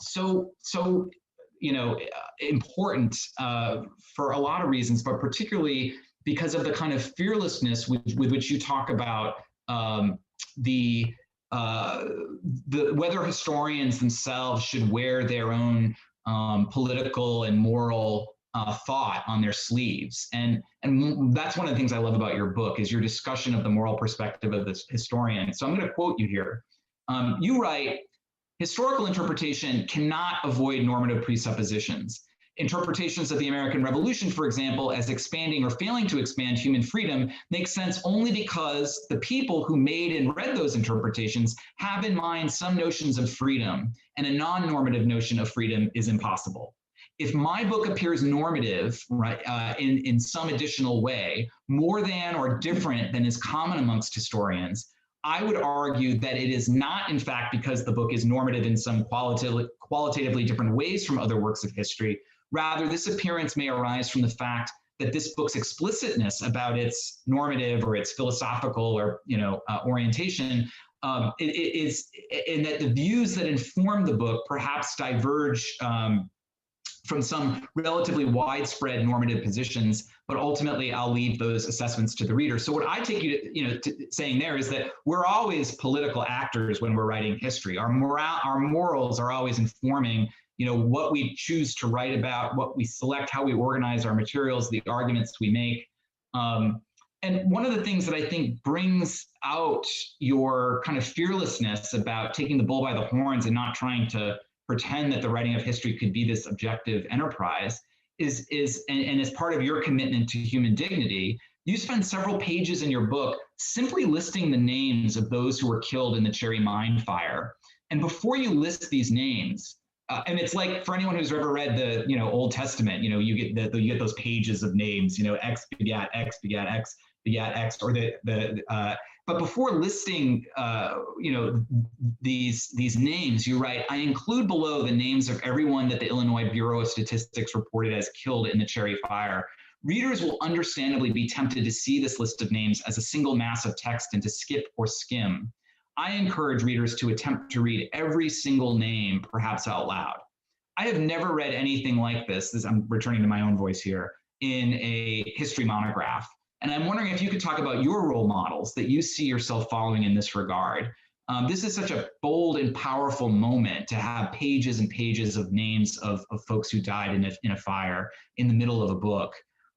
so important for a lot of reasons, but particularly because of the kind of fearlessness with which you talk about the whether historians themselves should wear their own political and moral thought on their sleeves. And that's one of the things I love about your book is your discussion of the moral perspective of the historian. So I'm going to quote you here. You write, historical interpretation cannot avoid normative presuppositions. Interpretations of the American Revolution, for example, as expanding or failing to expand human freedom makes sense only because the people who made and read those interpretations have in mind some notions of freedom, and a non-normative notion of freedom is impossible. If my book appears normative, right, in some additional way, more than or different than is common amongst historians, I would argue that it is not, in fact, because the book is normative in some qualitatively different ways from other works of history. Rather, this appearance may arise from the fact that this book's explicitness about its normative or its philosophical or orientation is in that the views that inform the book perhaps diverge from some relatively widespread normative positions, but ultimately I'll leave those assessments to the reader. So what I take you to saying there is that we're always political actors when we're writing history. Our morals are always informing what we choose to write about, what we select, how we organize our materials, the arguments we make. And one of the things that I think brings out your kind of fearlessness about taking the bull by the horns and not trying to pretend that the writing of history could be this objective enterprise is as part of your commitment to human dignity, you spend several pages in your book simply listing the names of those who were killed in the Cherry Mine fire. And before you list these names, and it's like for anyone who's ever read the Old Testament, you get those pages of names, X begat X begat X begat X, or but before listing these names, you write, I include below the names of everyone that the Illinois Bureau of Statistics reported as killed in the Cherry fire. Readers will understandably be tempted to see this list of names as a single mass of text and to skip or skim. I encourage readers to attempt to read every single name, perhaps out loud. I have never read anything like this, I'm returning to my own voice here, in a history monograph. And I'm wondering if you could talk about your role models that you see yourself following in this regard. This is such a bold and powerful moment to have pages and pages of names of folks who died in a fire in the middle of a book.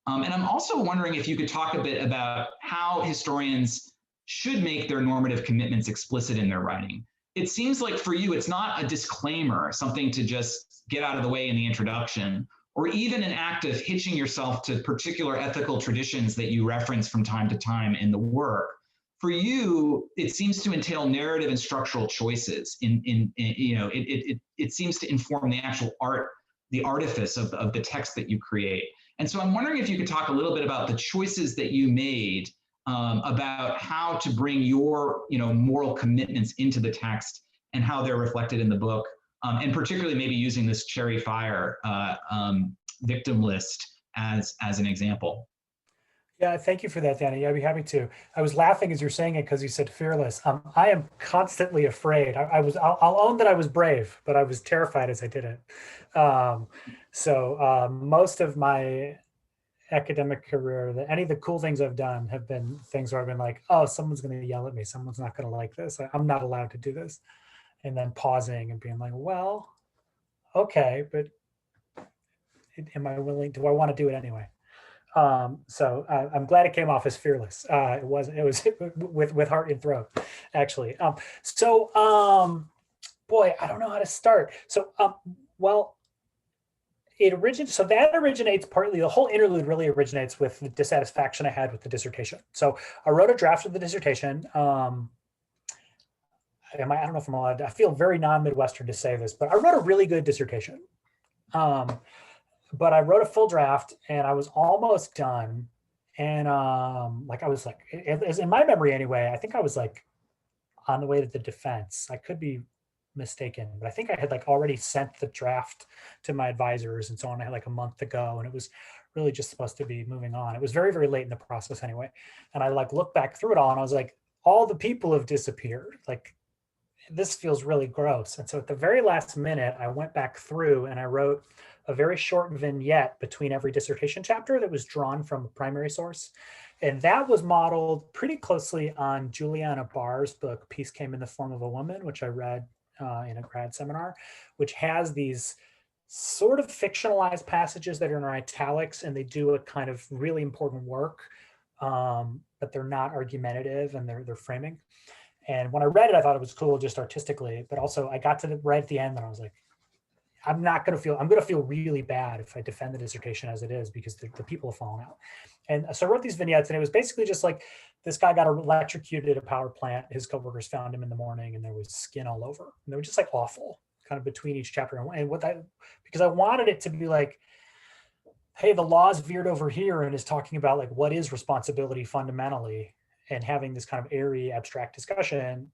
And I'm also wondering if you could talk a bit about how historians should make their normative commitments explicit in their writing. It seems like for you, it's not a disclaimer, something to just get out of the way in the introduction, or even an act of hitching yourself to particular ethical traditions that you reference from time to time in the work. For you, it seems to entail narrative and structural choices. It seems to inform the actual art the artifice of the text that you create. And so I'm wondering if you could talk a little bit about the choices that you made about how to bring your moral commitments into the text and how they're reflected in the book, and particularly maybe using this Cherry Fire victim list as an example. Yeah, thank you for that, Danny. I'd be happy to. I was laughing as you're saying it because you said fearless. I am constantly afraid. I'll own that I was brave, but I was terrified as I did it. Most of my academic career, any of the cool things I've done have been things where I've been like, oh, someone's going to yell at me. Someone's not going to like this. I'm not allowed to do this. And then pausing and being like, well, okay, but am I willing? Do I want to do it anyway? I'm glad it came off as fearless. It was with heart and throat, actually. Boy, I don't know how to start. That originates partly, the whole interlude really originates with the dissatisfaction I had with the dissertation. So I wrote a draft of the dissertation. I don't know if I'm allowed to, I feel very non-Midwestern to say this, but I wrote a really good dissertation. But I wrote a full draft and I was almost done. And as in my memory anyway, I think I was like on the way to the defense. I could be mistaken, but I think I had like already sent the draft to my advisors and so on. I had like a month to go and it was really just supposed to be moving on. It was very, very late in the process anyway. And I like looked back through it all and I was like, all the people have disappeared. Like, this feels really gross. And so at the very last minute, I went back through and I wrote a very short vignette between every dissertation chapter that was drawn from a primary source. And that was modeled pretty closely on Juliana Barr's book, Peace Came in the Form of a Woman, which I read in a grad seminar, which has these sort of fictionalized passages that are in italics, and they do a kind of really important work, but they're not argumentative and they're framing. And when I read it, I thought it was cool just artistically, but also I got to right at the end and I was like, I'm going to feel really bad if I defend the dissertation as it is because the people have fallen out. And so I wrote these vignettes and it was basically just like, this guy got electrocuted at a power plant. His coworkers found him in the morning and there was skin all over. And they were just like awful, kind of between each chapter. Because I wanted it to be like, hey, the law's veered over here and is talking about like, what is responsibility fundamentally? And having this kind of airy, abstract discussion,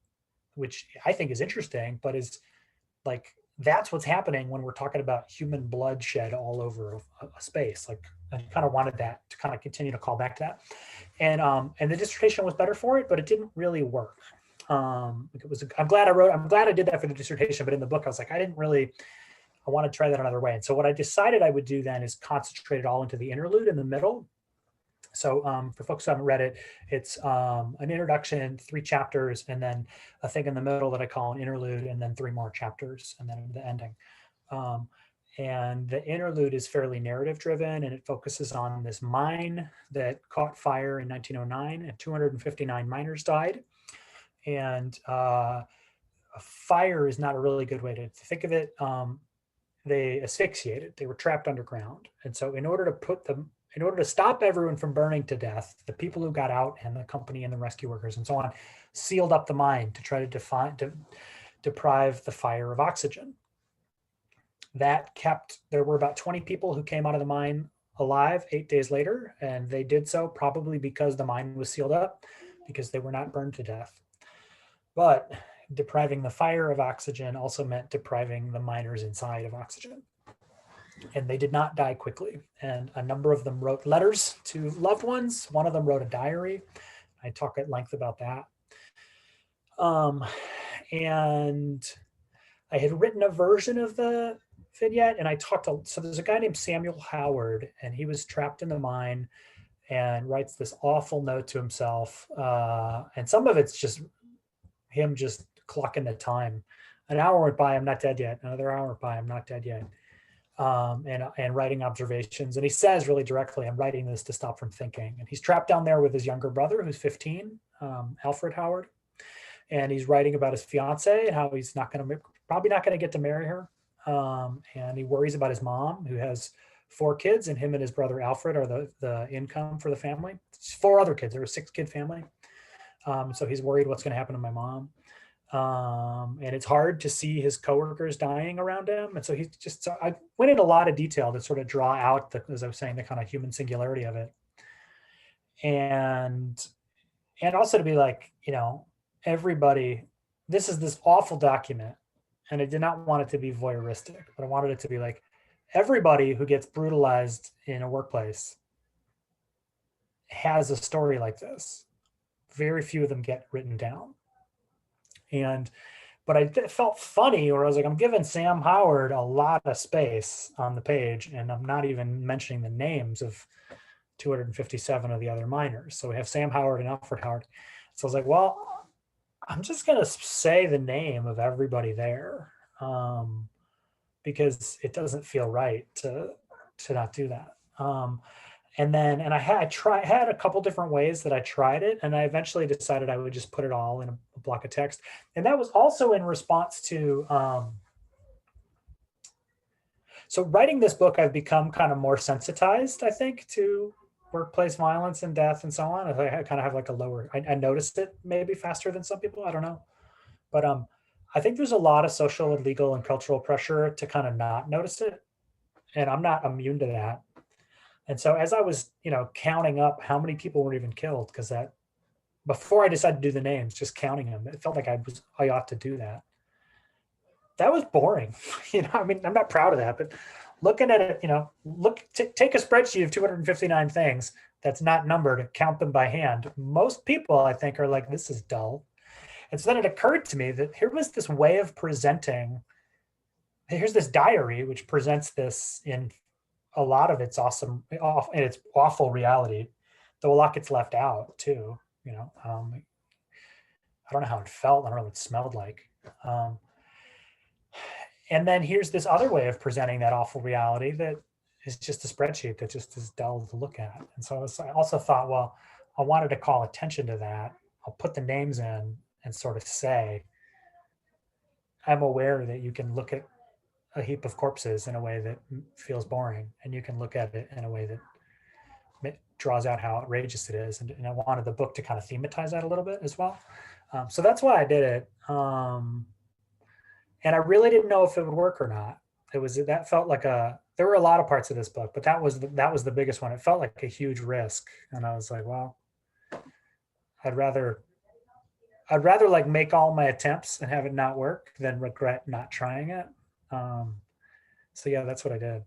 which I think is interesting, but is like, that's what's happening when we're talking about human bloodshed all over a space. Like, I kind of wanted that to kind of continue to call back to that. And the dissertation was better for it, but it didn't really work. I'm glad I did that for the dissertation, but in the book, I was like, I want to try that another way. And so what I decided I would do then is concentrate it all into the interlude in the middle. So for folks who haven't read it, it's an introduction, 3 chapters, and then a thing in the middle that I call an interlude, and then 3 more chapters, and then the ending. And the interlude is fairly narrative driven, and it focuses on this mine that caught fire in 1909, and 259 miners died. And a fire is not a really good way to think of it. They asphyxiated, they were trapped underground. And so in order to stop everyone from burning to death, the people who got out and the company and the rescue workers and so on sealed up the mine to try to deprive the fire of oxygen. There were about 20 people who came out of the mine alive 8 days later, and they did so probably because the mine was sealed up, because they were not burned to death. But depriving the fire of oxygen also meant depriving the miners inside of oxygen. And they did not die quickly. And a number of them wrote letters to loved ones. One of them wrote a diary. I talk at length about that. And I had written a version of the vignette, and so there's a guy named Samuel Howard, and he was trapped in the mine and writes this awful note to himself. And some of it's just him just clocking the time. An hour went by, I'm not dead yet. Another hour went by, I'm not dead yet. And writing observations. And he says really directly, I'm writing this to stop from thinking. And he's trapped down there with his younger brother, who's 15, Alfred Howard. And he's writing about his fiance and how he's probably not going to get to marry her. And he worries about his mom, who has 4 kids, and him and his brother Alfred are the income for the family. It's 4 other kids. There was a 6-kid family. So he's worried what's going to happen to my mom. And it's hard to see his coworkers dying around him. And so so I went in a lot of detail to sort of draw out as I was saying, the kind of human singularity of it. And also to be like, everybody, this is this awful document. And I did not want it to be voyeuristic, but I wanted it to be like, everybody who gets brutalized in a workplace has a story like this. Very few of them get written down. But I felt funny, where I was like, I'm giving Sam Howard a lot of space on the page, and I'm not even mentioning the names of 257 of the other miners. So we have Sam Howard and Alfred Howard. So I was like, well, I'm just going to say the name of everybody there, because it doesn't feel right to not do that. And I had a couple different ways that I tried it, and I eventually decided I would just put it all in a block of text. And that was also in response to, so writing this book, I've become kind of more sensitized, I think, to workplace violence and death and so on. I kind of have like I noticed it maybe faster than some people, I don't know. But I think there's a lot of social and legal and cultural pressure to kind of not notice it. And I'm not immune to that. And so as I was, counting up how many people were even killed, because before I decided to do the names, just counting them, it felt like I ought to do that. That was boring. I mean, I'm not proud of that, but looking at it, take a spreadsheet of 259 things that's not numbered, count them by hand. Most people, I think, are like, this is dull. And so then it occurred to me that here was this way of presenting. Here's this diary, which presents this in a lot of its and its awful reality, though a lot gets left out too. I don't know how it felt. I don't know what it smelled like. And then here's this other way of presenting that awful reality that is just a spreadsheet that just is dull to look at. And so I also thought, well, I wanted to call attention to that. I'll put the names in and sort of say, I'm aware that you can look at a heap of corpses in a way that feels boring, and you can look at it in a way that draws out how outrageous it is. And I wanted the book to kind of thematize that a little bit as well. So that's why I did it. And I really didn't know if it would work or not. That felt like there were a lot of parts of this book, but that was the biggest one. It felt like a huge risk. And I was like, well, I'd rather like make all my attempts and have it not work than regret not trying it. So yeah, that's what I did.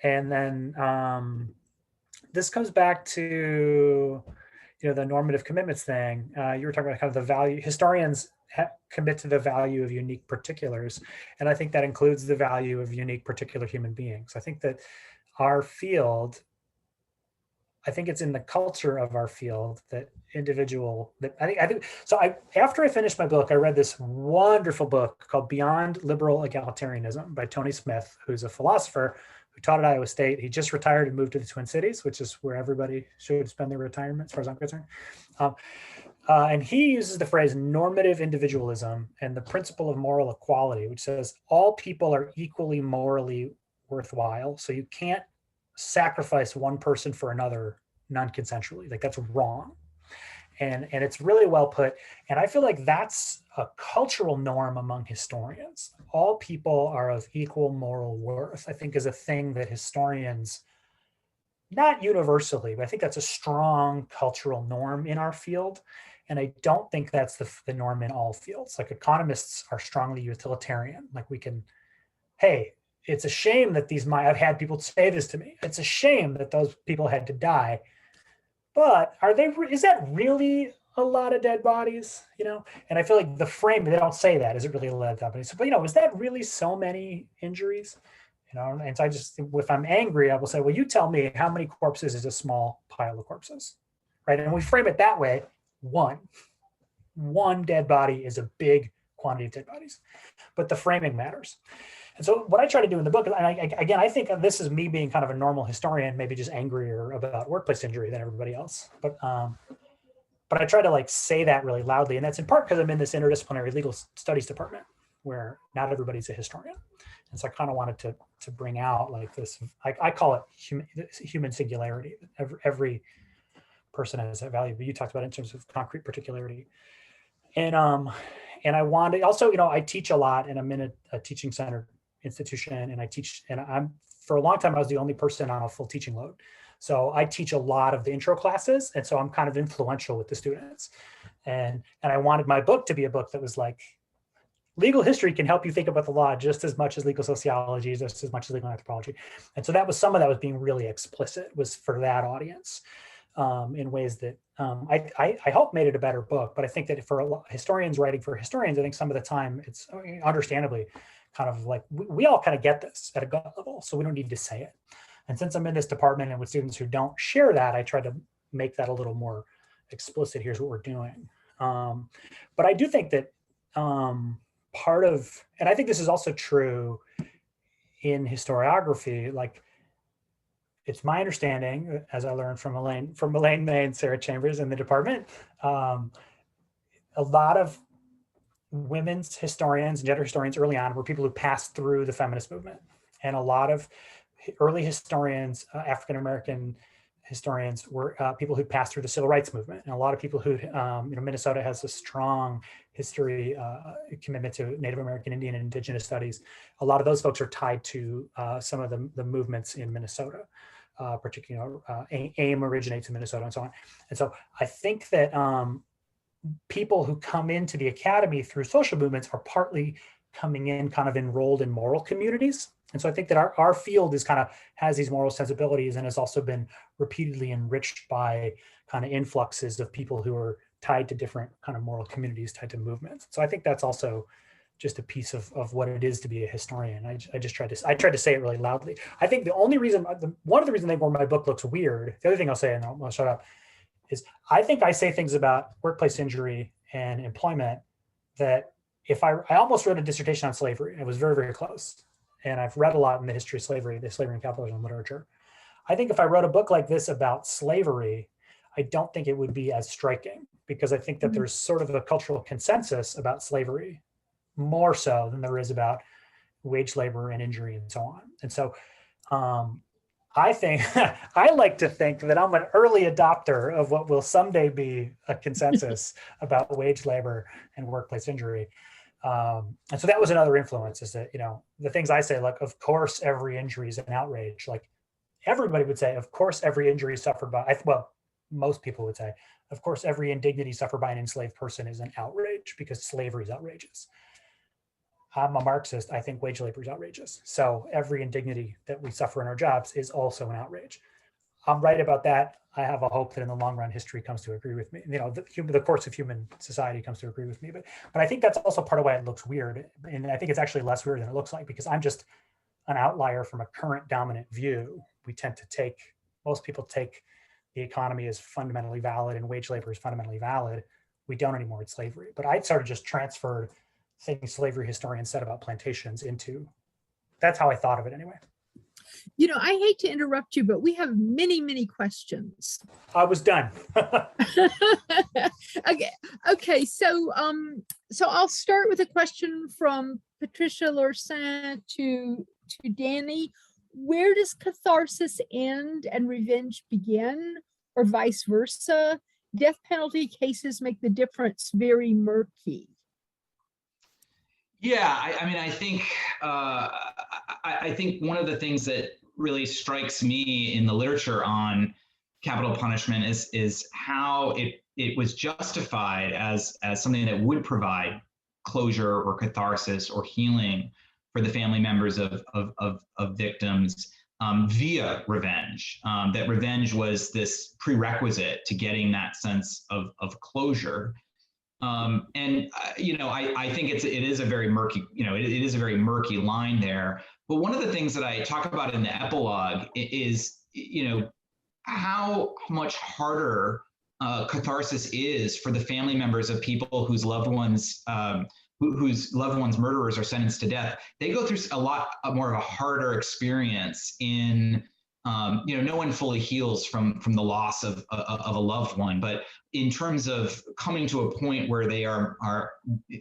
And then this comes back to, the normative commitments thing. You were talking about kind of the value. Historians commit to the value of unique particulars. And I think that includes the value of unique particular human beings. I think that our field, I think it's in the culture of our field that I think so. After I finished my book, I read this wonderful book called Beyond Liberal Egalitarianism by Tony Smith, who's a philosopher who taught at Iowa State. He just retired and moved to the Twin Cities, which is where everybody should spend their retirement, as far as I'm concerned. And he uses the phrase normative individualism and the principle of moral equality, which says all people are equally morally worthwhile. So you can't sacrifice one person for another non-consensually. Like, that's wrong. And it's really well put. And I feel like that's a cultural norm among historians. All people are of equal moral worth, I think, is a thing that historians, not universally, but I think that's a strong cultural norm in our field. And I don't think that's the norm in all fields. Like, economists are strongly utilitarian. Like, hey, it's a shame that I've had people say this to me. It's a shame that those people had to die. But is that really a lot of dead bodies? And I feel like the frame, they don't say that. Is it really a lot of dead bodies? But, is that really so many injuries? And so if I'm angry, I will say, well, you tell me how many corpses is a small pile of corpses, right? And we frame it that way. One dead body is a big quantity of dead bodies, but the framing matters. And so what I try to do in the book, and I think this is me being kind of a normal historian, maybe just angrier about workplace injury than everybody else. But I try to say that really loudly. And that's in part because I'm in this interdisciplinary legal studies department where not everybody's a historian. And so I kind of wanted to bring out this, I call it human singularity. Every person has that value, but you talked about it in terms of concrete particularity. And And I wanted also, you know, I teach a lot and I'm in a teaching center institution, and I teach, and for a long time, I was the only person on a full teaching load. So I teach a lot of the intro classes. And so I'm kind of influential with the students. And I wanted my book to be a book that was like, legal history can help you think about the law just as much as legal sociology, just as much as legal anthropology. And so that was some of that was being really explicit, was for that audience, in ways that I hope made it a better book. But I think that for historians writing for historians, I think some of the time it's understandably kind of like, we all kind of get this at a gut level, so we don't need to say it. And since I'm in this department and with students who don't share that, I try to make that a little more explicit. Here's what we're doing. But I do think that part of, and I think this is also true in historiography, like it's my understanding, as I learned from Elaine May and Sarah Chambers in the department, a lot of women's historians and gender historians early on were people who passed through the feminist movement. And a lot of early historians, African-American historians, were people who passed through the civil rights movement. And a lot of people who, Minnesota has a strong history commitment to Native American, Indian, and Indigenous studies. A lot of those folks are tied to some of the movements in Minnesota, particularly AIM originates in Minnesota and so on. And so I think that people who come into the academy through social movements are partly coming in kind of enrolled in moral communities. And so I think that our field is kind of has these moral sensibilities and has also been repeatedly enriched by kind of influxes of people who are tied to different kind of moral communities, tied to movements. So I think that's also just a piece of what it is to be a historian. I tried to say it really loudly. I think the only reason, one of the reasons I think my book looks weird, the other thing I'll say, and I'll shut up, is I think I say things about workplace injury and employment that if I almost wrote a dissertation on slavery, and it was very, very close. And I've read a lot in the history of slavery, the slavery and capitalism literature. I think if I wrote a book like this about slavery, I don't think it would be as striking, because I think that there's sort of a cultural consensus about slavery, more so than there is about wage labor and injury and so on. And so I think, I like to think that I'm an early adopter of what will someday be a consensus about wage labor and workplace injury. And so that was another influence, is that, the things I say, like, of course, every injury is an outrage. Like everybody would say, of course, every injury suffered by, most people would say, of course, every indignity suffered by an enslaved person is an outrage because slavery is outrageous. I'm a Marxist. I think wage labor is outrageous. So every indignity that we suffer in our jobs is also an outrage. I'm right about that. I have a hope that in the long run, history comes to agree with me. The course of human society comes to agree with me. But I think that's also part of why it looks weird. And I think it's actually less weird than it looks like, because I'm just an outlier from a current dominant view. Most people take the economy as fundamentally valid and wage labor is fundamentally valid. We don't anymore with slavery. But I sort of just transferred things slavery historians said about plantations into, that's how I thought of it anyway. I hate to interrupt you, but we have many, many questions. I was done. Okay. So I'll start with a question from Patricia Lorsan to Danny. Where does catharsis end and revenge begin, or vice versa? Death penalty cases make the difference very murky. Yeah, I think one of the things that really strikes me in the literature on capital punishment is how it was justified as something that would provide closure or catharsis or healing for the family members of victims via revenge. That revenge was this prerequisite to getting that sense of closure. I think it is a very murky, it is a very murky line there. But one of the things that I talk about in the epilogue is, how much harder catharsis is for the family members of people whose loved ones murderers are sentenced to death. They go through a lot more of a harder experience in, no one fully heals from the loss of a loved one, but in terms of coming to a point where they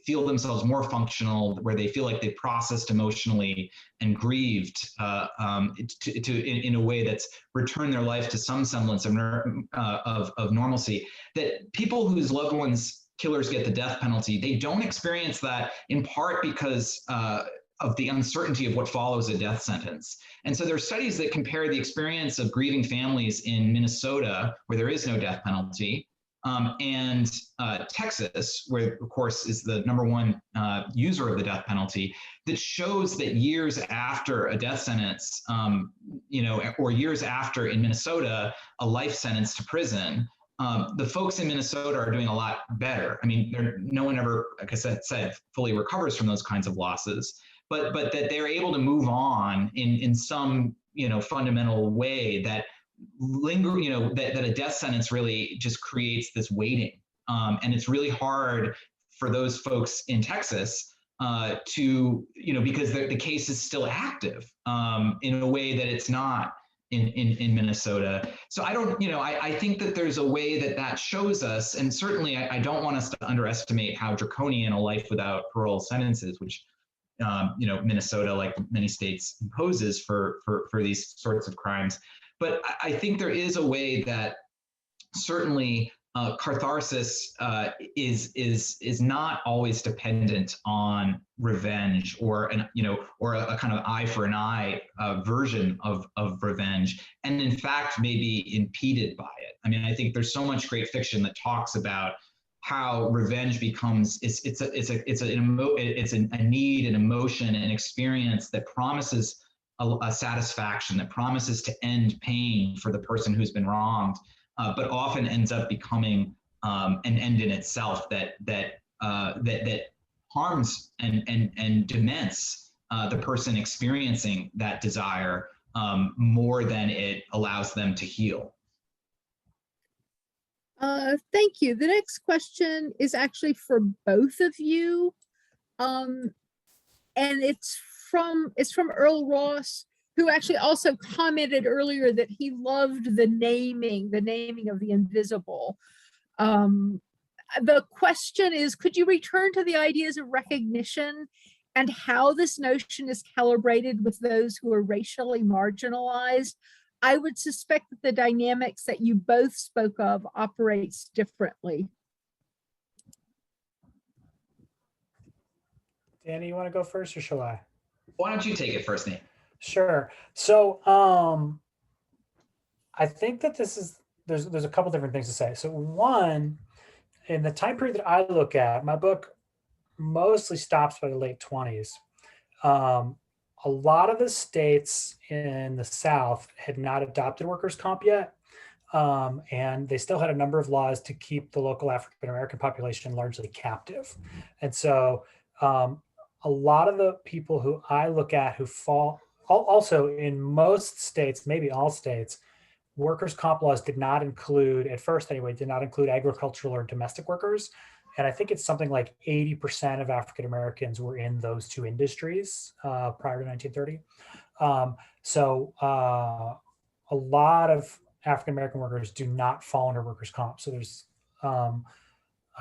feel themselves more functional, where they feel like they've processed emotionally and grieved in a way that's returned their life to some semblance of normalcy, that people whose loved ones killers get the death penalty, they don't experience that in part because of the uncertainty of what follows a death sentence. And so there are studies that compare the experience of grieving families in Minnesota, where there is no death penalty, and Texas, where of course is the #1 user of the death penalty, that shows that years after a death sentence, or years after in Minnesota, a life sentence to prison, the folks in Minnesota are doing a lot better. I mean, no one ever, like I said, fully recovers from those kinds of losses, but that they're able to move on in some fundamental way that that a death sentence really just creates this waiting, and it's really hard for those folks in Texas to because the case is still active in a way that it's not in Minnesota. So I think that there's a way that shows us, and certainly I don't want us to underestimate how draconian a life without parole sentence is, which Minnesota, like many states, imposes for these sorts of crimes. But I think there is a way that certainly catharsis is not always dependent on revenge or a kind of eye for an eye version of revenge, and in fact may be impeded by it. I mean, I think there's so much great fiction that talks about how revenge becomes it's a need, an emotion, an experience that promises a satisfaction, that promises to end pain for the person who's been wronged, but often ends up becoming an end in itself that harms and dements the person experiencing that desire more than it allows them to heal. Thank you. The next question is actually for both of you. And it's from Earl Ross, who actually also commented earlier that he loved the naming of the invisible. The question is, could you return to the ideas of recognition and how this notion is calibrated with those who are racially marginalized? I would suspect that the dynamics that you both spoke of operates differently. Danny, you want to go first or shall I? Why don't you take it first, Nate? Sure. So I think that there's a couple different things to say. So one, in the time period that I look at, my book mostly stops by the late 20s. A lot of the states in the South had not adopted workers' comp yet, and they still had a number of laws to keep the local African-American population largely captive. And so a lot of the people who I look at who fall, also in most states, maybe all states, workers' comp laws did not include, at first anyway, did not include agricultural or domestic workers. And I think it's something like 80% of African Americans were in those two industries prior to 1930. So a lot of African American workers do not fall under workers' comp. So there's a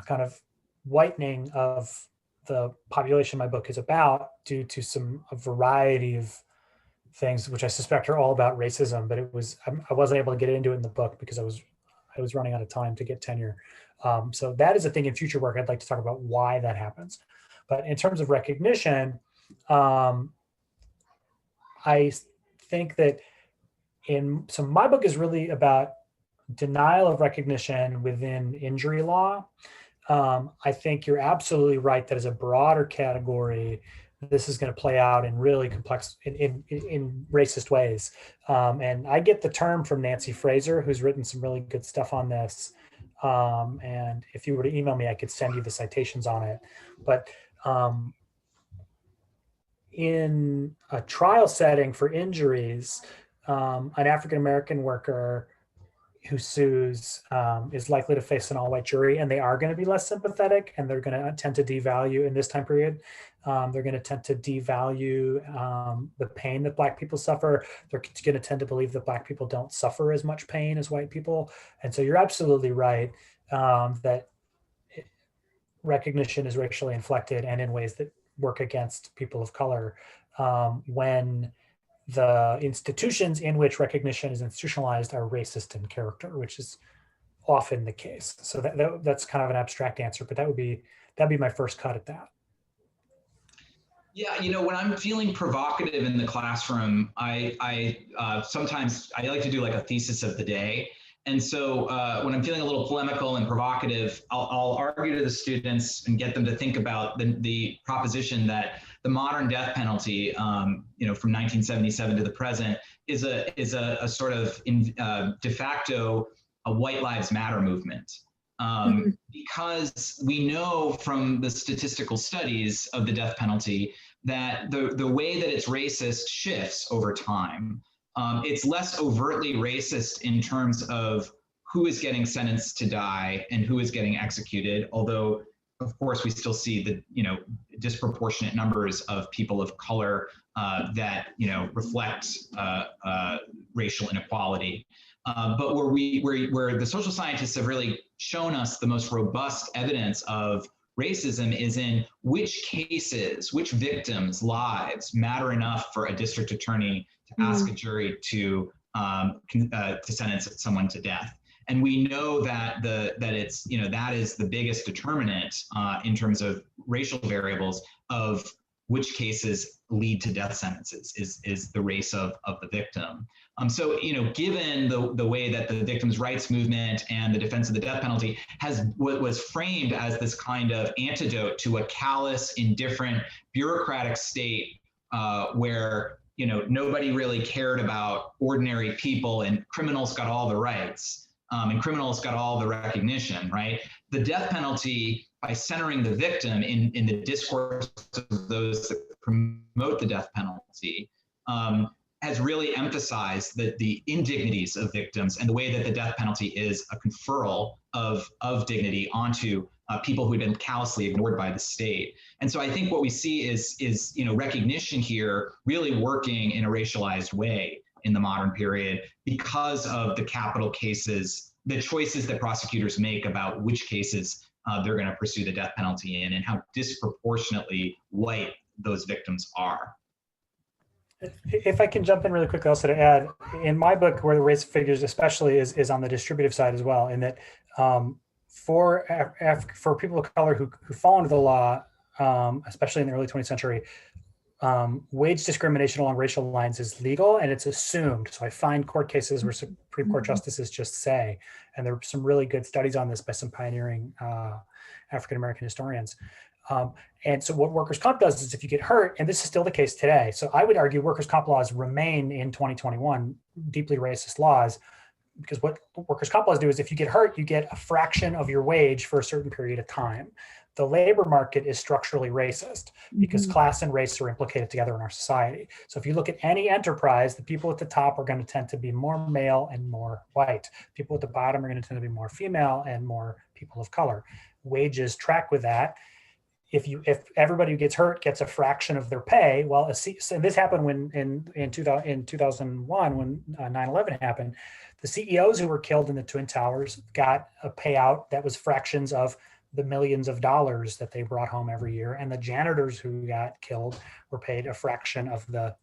kind of whitening of the population my book is about due to a variety of things, which I suspect are all about racism. But I wasn't able to get into it in the book because I was running out of time to get tenure. So that is a thing in future work I'd like to talk about why that happens. But in terms of recognition, I think that so my book is really about denial of recognition within injury law. I think you're absolutely right that as a broader category, this is going to play out in really complex, in racist ways. And I get the term from Nancy Fraser, who's written some really good stuff on this. And if you were to email me, I could send you the citations on it. But in a trial setting for injuries, an African-American worker who sues is likely to face an all-white jury, and they are going to be less sympathetic, and they're going to tend to devalue in this time period. They're going to tend to devalue the pain that Black people suffer. They're going to tend to believe that Black people don't suffer as much pain as white people. And so you're absolutely right that recognition is racially inflected and in ways that work against people of color when the institutions in which recognition is institutionalized are racist in character, which is often the case. So that's kind of an abstract answer, but that'd be my first cut at that. Yeah, when I'm feeling provocative in the classroom, I sometimes I like to do like a thesis of the day. And so when I'm feeling a little polemical and provocative, I'll argue to the students and get them to think about the proposition that the modern death penalty, from 1977 to the present, is a sort of de facto a White Lives Matter movement. Because we know from the statistical studies of the death penalty that the way that it's racist shifts over time. It's less overtly racist in terms of who is getting sentenced to die and who is getting executed, although of course we still see the disproportionate numbers of people of color that reflect racial inequality. But where the social scientists have really shown us the most robust evidence of racism is in which cases, which victims' lives matter enough for a district attorney to ask a jury to sentence someone to death. And we know that that is the biggest determinant in terms of racial variables of which cases lead to death sentences is the race of the victim. So, given the way that the victims' rights movement and the defense of the death penalty was framed as this kind of antidote to a callous, indifferent, bureaucratic state where nobody really cared about ordinary people and criminals got all the rights and criminals got all the recognition, right? The death penalty, by centering the victim in the discourse of those that promote the death penalty, has really emphasized the indignities of victims and the way that the death penalty is a conferral of dignity onto people who've been callously ignored by the state. And so I think what we see is recognition here really working in a racialized way in the modern period because of the capital cases, the choices that prosecutors make about which cases they're going to pursue the death penalty in and how disproportionately white those victims are. If I can jump in really quickly also to add, in my book, where the race figures especially is on the distributive side as well, in that for people of color who fall under the law, especially in the early 20th century, wage discrimination along racial lines is legal and it's assumed. So I find court cases where Supreme Court justices just say, and there are some really good studies on this by some pioneering African-American historians. And so what workers' comp does is if you get hurt, and this is still the case today, so I would argue workers' comp laws remain in 2021 deeply racist laws, because what workers' comp laws do is if you get hurt, you get a fraction of your wage for a certain period of time. The labor market is structurally racist because class and race are implicated together in our society. So if you look at any enterprise, the people at the top are going to tend to be more male and more white. People at the bottom are going to tend to be more female and more people of color. Wages track with that. If everybody who gets hurt gets a fraction of their pay, well, so this happened when in 2001 when 9/11 happened, the CEOs who were killed in the Twin Towers got a payout that was fractions of the millions of dollars that they brought home every year, and the janitors who got killed were paid a fraction of the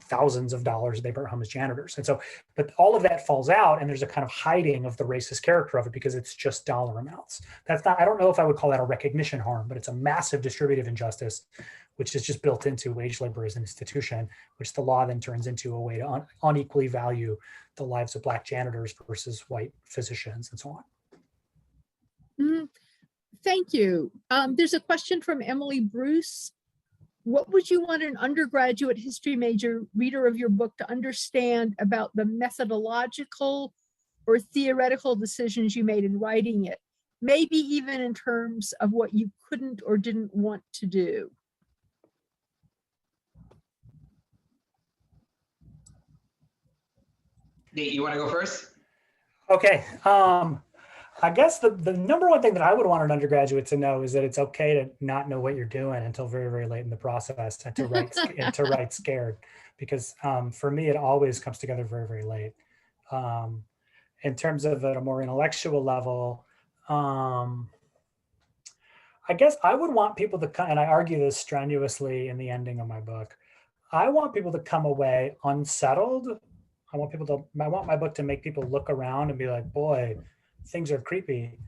thousands of dollars they brought home as janitors. And so, but all of that falls out, and there's a kind of hiding of the racist character of it because it's just dollar amounts. That's not, I don't know if I would call that a recognition harm, but it's a massive distributive injustice, which is just built into wage labor as an institution, which the law then turns into a way to unequally value the lives of Black janitors versus white physicians and so on. Thank you. There's a question from Emily Bruce. What would you want an undergraduate history major reader of your book to understand about the methodological or theoretical decisions you made in writing it? Maybe even in terms of what you couldn't or didn't want to do. Nate, you want to go first? Okay. I guess the number one thing that I would want an undergraduate to know is that it's okay to not know what you're doing until very, very late in the process and to write and to write scared, because for me, it always comes together very, very late. In terms of at a more intellectual level, I guess I would want people to come, and I argue this strenuously in the ending of my book, I want people to come away unsettled I want my book to make people look around and be like, boy, things are creepy.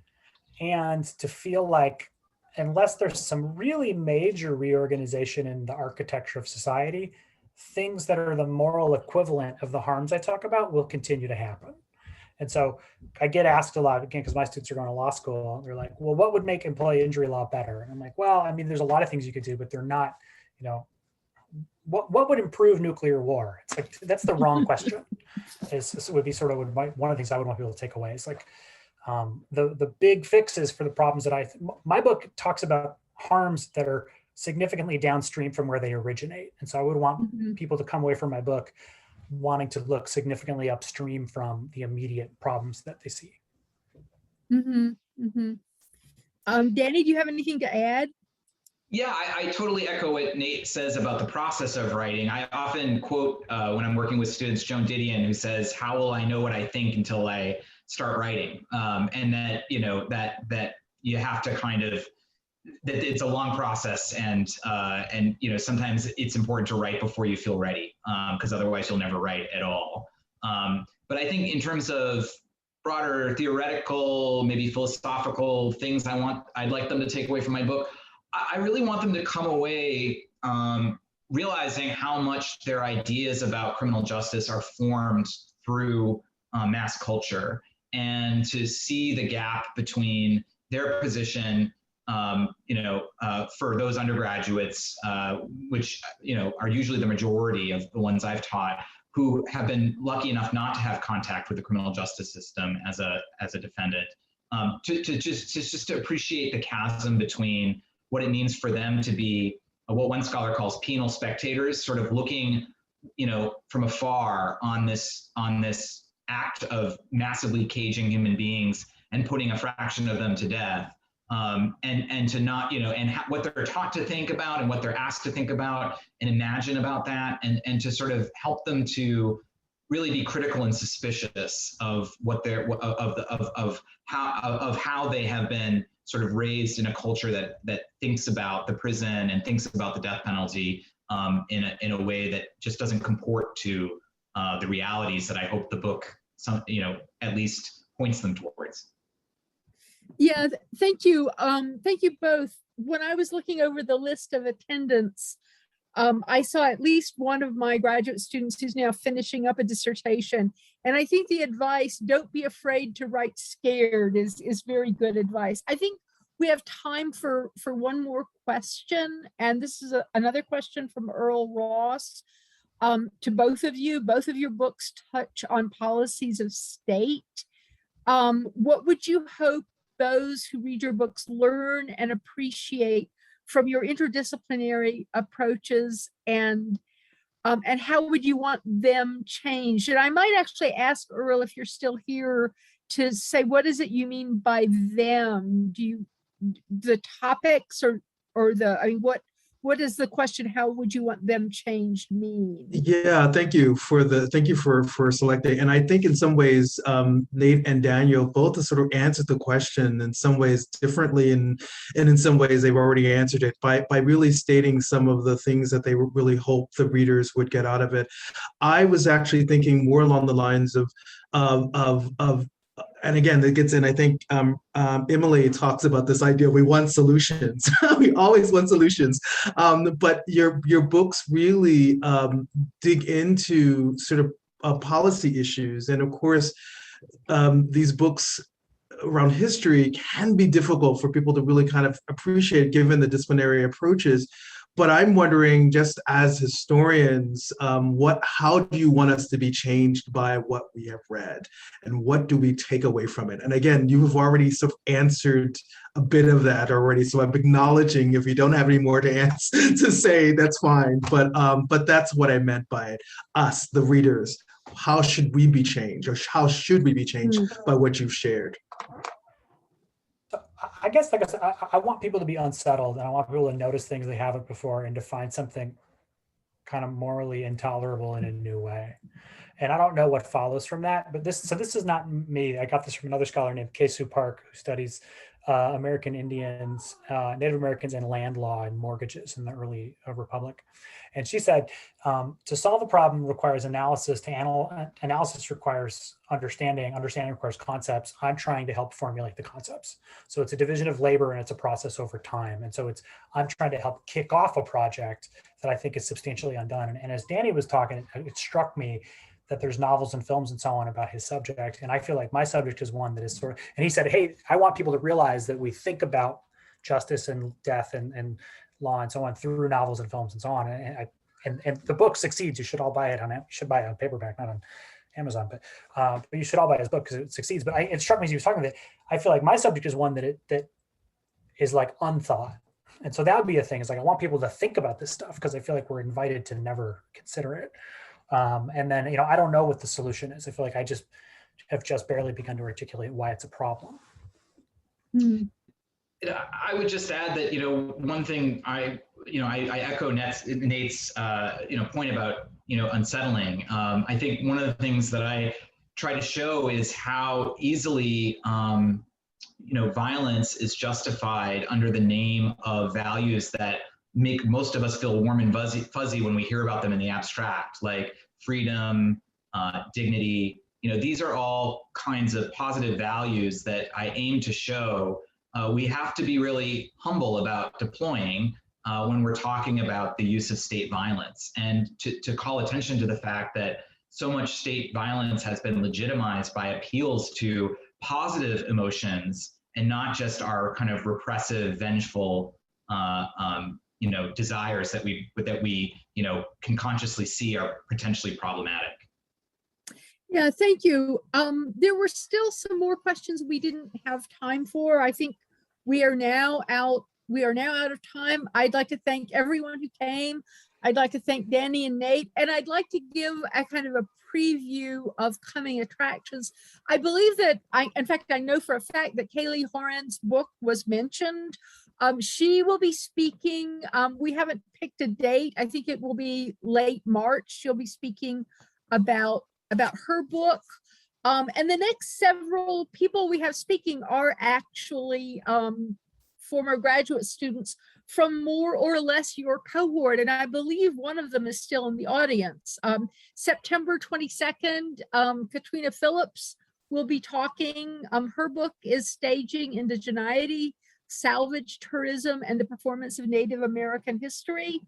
And to feel like, unless there's some really major reorganization in the architecture of society, things that are the moral equivalent of the harms I talk about will continue to happen. And so I get asked a lot, again, because my students are going to law school. They're like, well, what would make employee injury law better? And I'm like, well, I mean, there's a lot of things you could do, but they're not, you know, what would improve nuclear war? It's like, that's the wrong question. This would be sort of one of the things I would want people to take away. It's like the big fixes for the problems that my book talks about harms that are significantly downstream from where they originate. And so I would want people to come away from my book wanting to look significantly upstream from the immediate problems that they see. Danny, do you have anything to add? Yeah, I totally echo what Nate says about the process of writing. I often quote when I'm working with students, Joan Didion, who says, "How will I know what I think until I start writing?" And that, you know, that you have to kind of, that it's a long process, and you know, sometimes it's important to write before you feel ready, because otherwise you'll never write at all. But I think in terms of broader theoretical, maybe philosophical things I'd like them to take away from my book, I really want them to come away realizing how much their ideas about criminal justice are formed through mass culture, and to see the gap between their position, you know, for those undergraduates, which, you know, are usually the majority of the ones I've taught, who have been lucky enough not to have contact with the criminal justice system as a defendant, to just to appreciate the chasm between what it means for them to be what one scholar calls penal spectators, sort of looking, you know, from afar on this act of massively caging human beings and putting a fraction of them to death, and to not, you know, and what they're taught to think about and what they're asked to think about and imagine about that, and to sort of help them to really be critical and suspicious of what they're of how they have been sort of raised in a culture that thinks about the prison and thinks about the death penalty in a way that just doesn't comport to the realities that I hope the book, you know, at least points them towards. Yeah, thank you. Thank you both. When I was looking over the list of attendance, I saw at least one of my graduate students who's now finishing up a dissertation. And I think the advice, don't be afraid to write scared, is very good advice. I think we have time for one more question. And this is another question from Earl Ross to both of you. Both of your books touch on policies of state. What would you hope those who read your books learn and appreciate from your interdisciplinary approaches, and how would you want them changed? And I might actually ask Earl, if you're still here, to say, what is it you mean by them? Do you, the topics, or I mean, what is the question? How would you want them changed mean? Yeah, thank you for selecting. And I think in some ways, Nate and Daniel both have sort of answered the question in some ways differently, and in some ways they've already answered it by really stating some of the things that they really hope the readers would get out of it. I was actually thinking more along the lines of and again, it gets in, I think Emily talks about this idea, we want solutions. We always want solutions. But your books really dig into sort of policy issues. And of course, these books around history can be difficult for people to really kind of appreciate given the disciplinary approaches. But I'm wondering, just as historians, how do you want us to be changed by what we have read, and what do we take away from it? And again, you have already sort of answered a bit of that already, so I'm acknowledging if you don't have any more to say, that's fine. But that's what I meant by it. Us, the readers, how should we be changed, or how should we be changed by what you've shared? I guess, like I said, I want people to be unsettled, and I want people to notice things they haven't before, and to find something kind of morally intolerable in a new way. And I don't know what follows from that, but this is not me. I got this from another scholar named Kesu Park, who studies American Indians, Native Americans, and land law and mortgages in the early Republic. And she said, to solve the problem requires analysis. Analysis requires understanding. Understanding requires concepts. I'm trying to help formulate the concepts. So it's a division of labor and it's a process over time. And so I'm trying to help kick off a project that I think is substantially undone. And as Danny was talking, it struck me that there's novels and films and so on about his subject. And I feel like my subject is one that is sort of, and he said, hey, I want people to realize that we think about justice and death and law and so on through novels and films and so on. And the book succeeds. You should all buy it you should buy it on paperback, not on Amazon, but you should all buy his book because it succeeds. But it struck me as he was talking that I feel like my subject is one that is like unthought. And so that would be a thing, is like, I want people to think about this stuff because I feel like we're invited to never consider it. And then, I don't know what the solution is. I feel like I have just barely begun to articulate why it's a problem. I would just add that, one thing I echo Nate's, point about, unsettling. I think one of the things that I try to show is how easily, violence is justified under the name of values that make most of us feel warm and fuzzy when we hear about them in the abstract, like freedom, dignity. These are all kinds of positive values that I aim to show we have to be really humble about deploying when we're talking about the use of state violence, and to call attention to the fact that so much state violence has been legitimized by appeals to positive emotions and not just our kind of repressive, vengeful desires that we can consciously see are potentially problematic. Yeah, thank you. There were still some more questions we didn't have time for. I think we are now out of time. I'd like to thank everyone who came. I'd like to thank Danny and Nate, and I'd like to give a kind of a preview of coming attractions. I believe that in fact, I know for a fact that Kaylee Horan's book was mentioned. She will be speaking. We haven't picked a date. I think it will be late March. She'll be speaking about her book. And the next several people we have speaking are actually former graduate students from more or less your cohort. And I believe one of them is still in the audience. September 22nd, Katrina Phillips will be talking. Her book is Staging Indigeneity, Salvage Tourism, and the Performance of Native American History.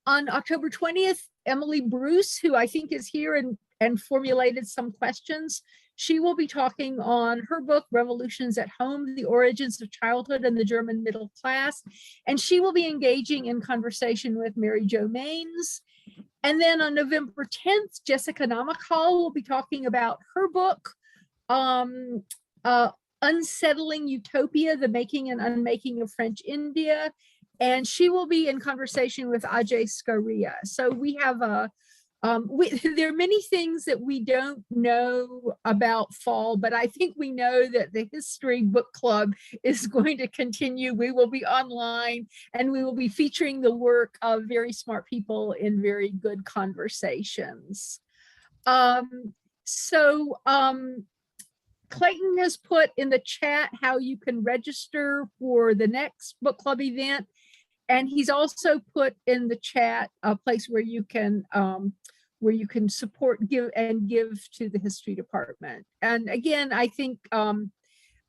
On October 20th, Emily Bruce, who I think is here and formulated some questions, she will be talking on her book, Revolutions at Home, The Origins of Childhood and the German Middle Class. And she will be engaging in conversation with Mary Jo Maines. And then on November 10th, Jessica Namakkal will be talking about her book, Unsettling Utopia, The Making and Unmaking of French India. And she will be in conversation with Ajay Scaria. So we have there are many things that we don't know about fall, but I think we know that the History Book Club is going to continue. We will be online and we will be featuring the work of very smart people in very good conversations. Clayton has put in the chat how you can register for the next book club event. And he's also put in the chat a place where you can support, give to the history department. And again, I think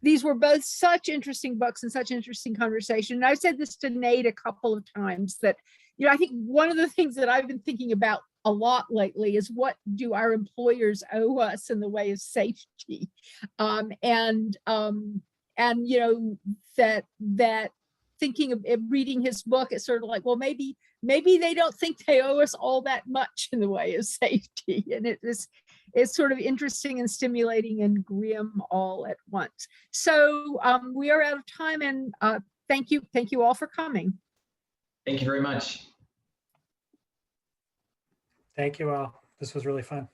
these were both such interesting books and such interesting conversation. And I've said this to Nate a couple of times that, I think one of the things that I've been thinking about a lot lately is what do our employers owe us in the way of safety? That thinking of reading his book, it's sort of like, well, maybe they don't think they owe us all that much in the way of safety. And it's sort of interesting and stimulating and grim all at once. So we are out of time, and thank you all for coming. Thank you very much. Thank you all. This was really fun.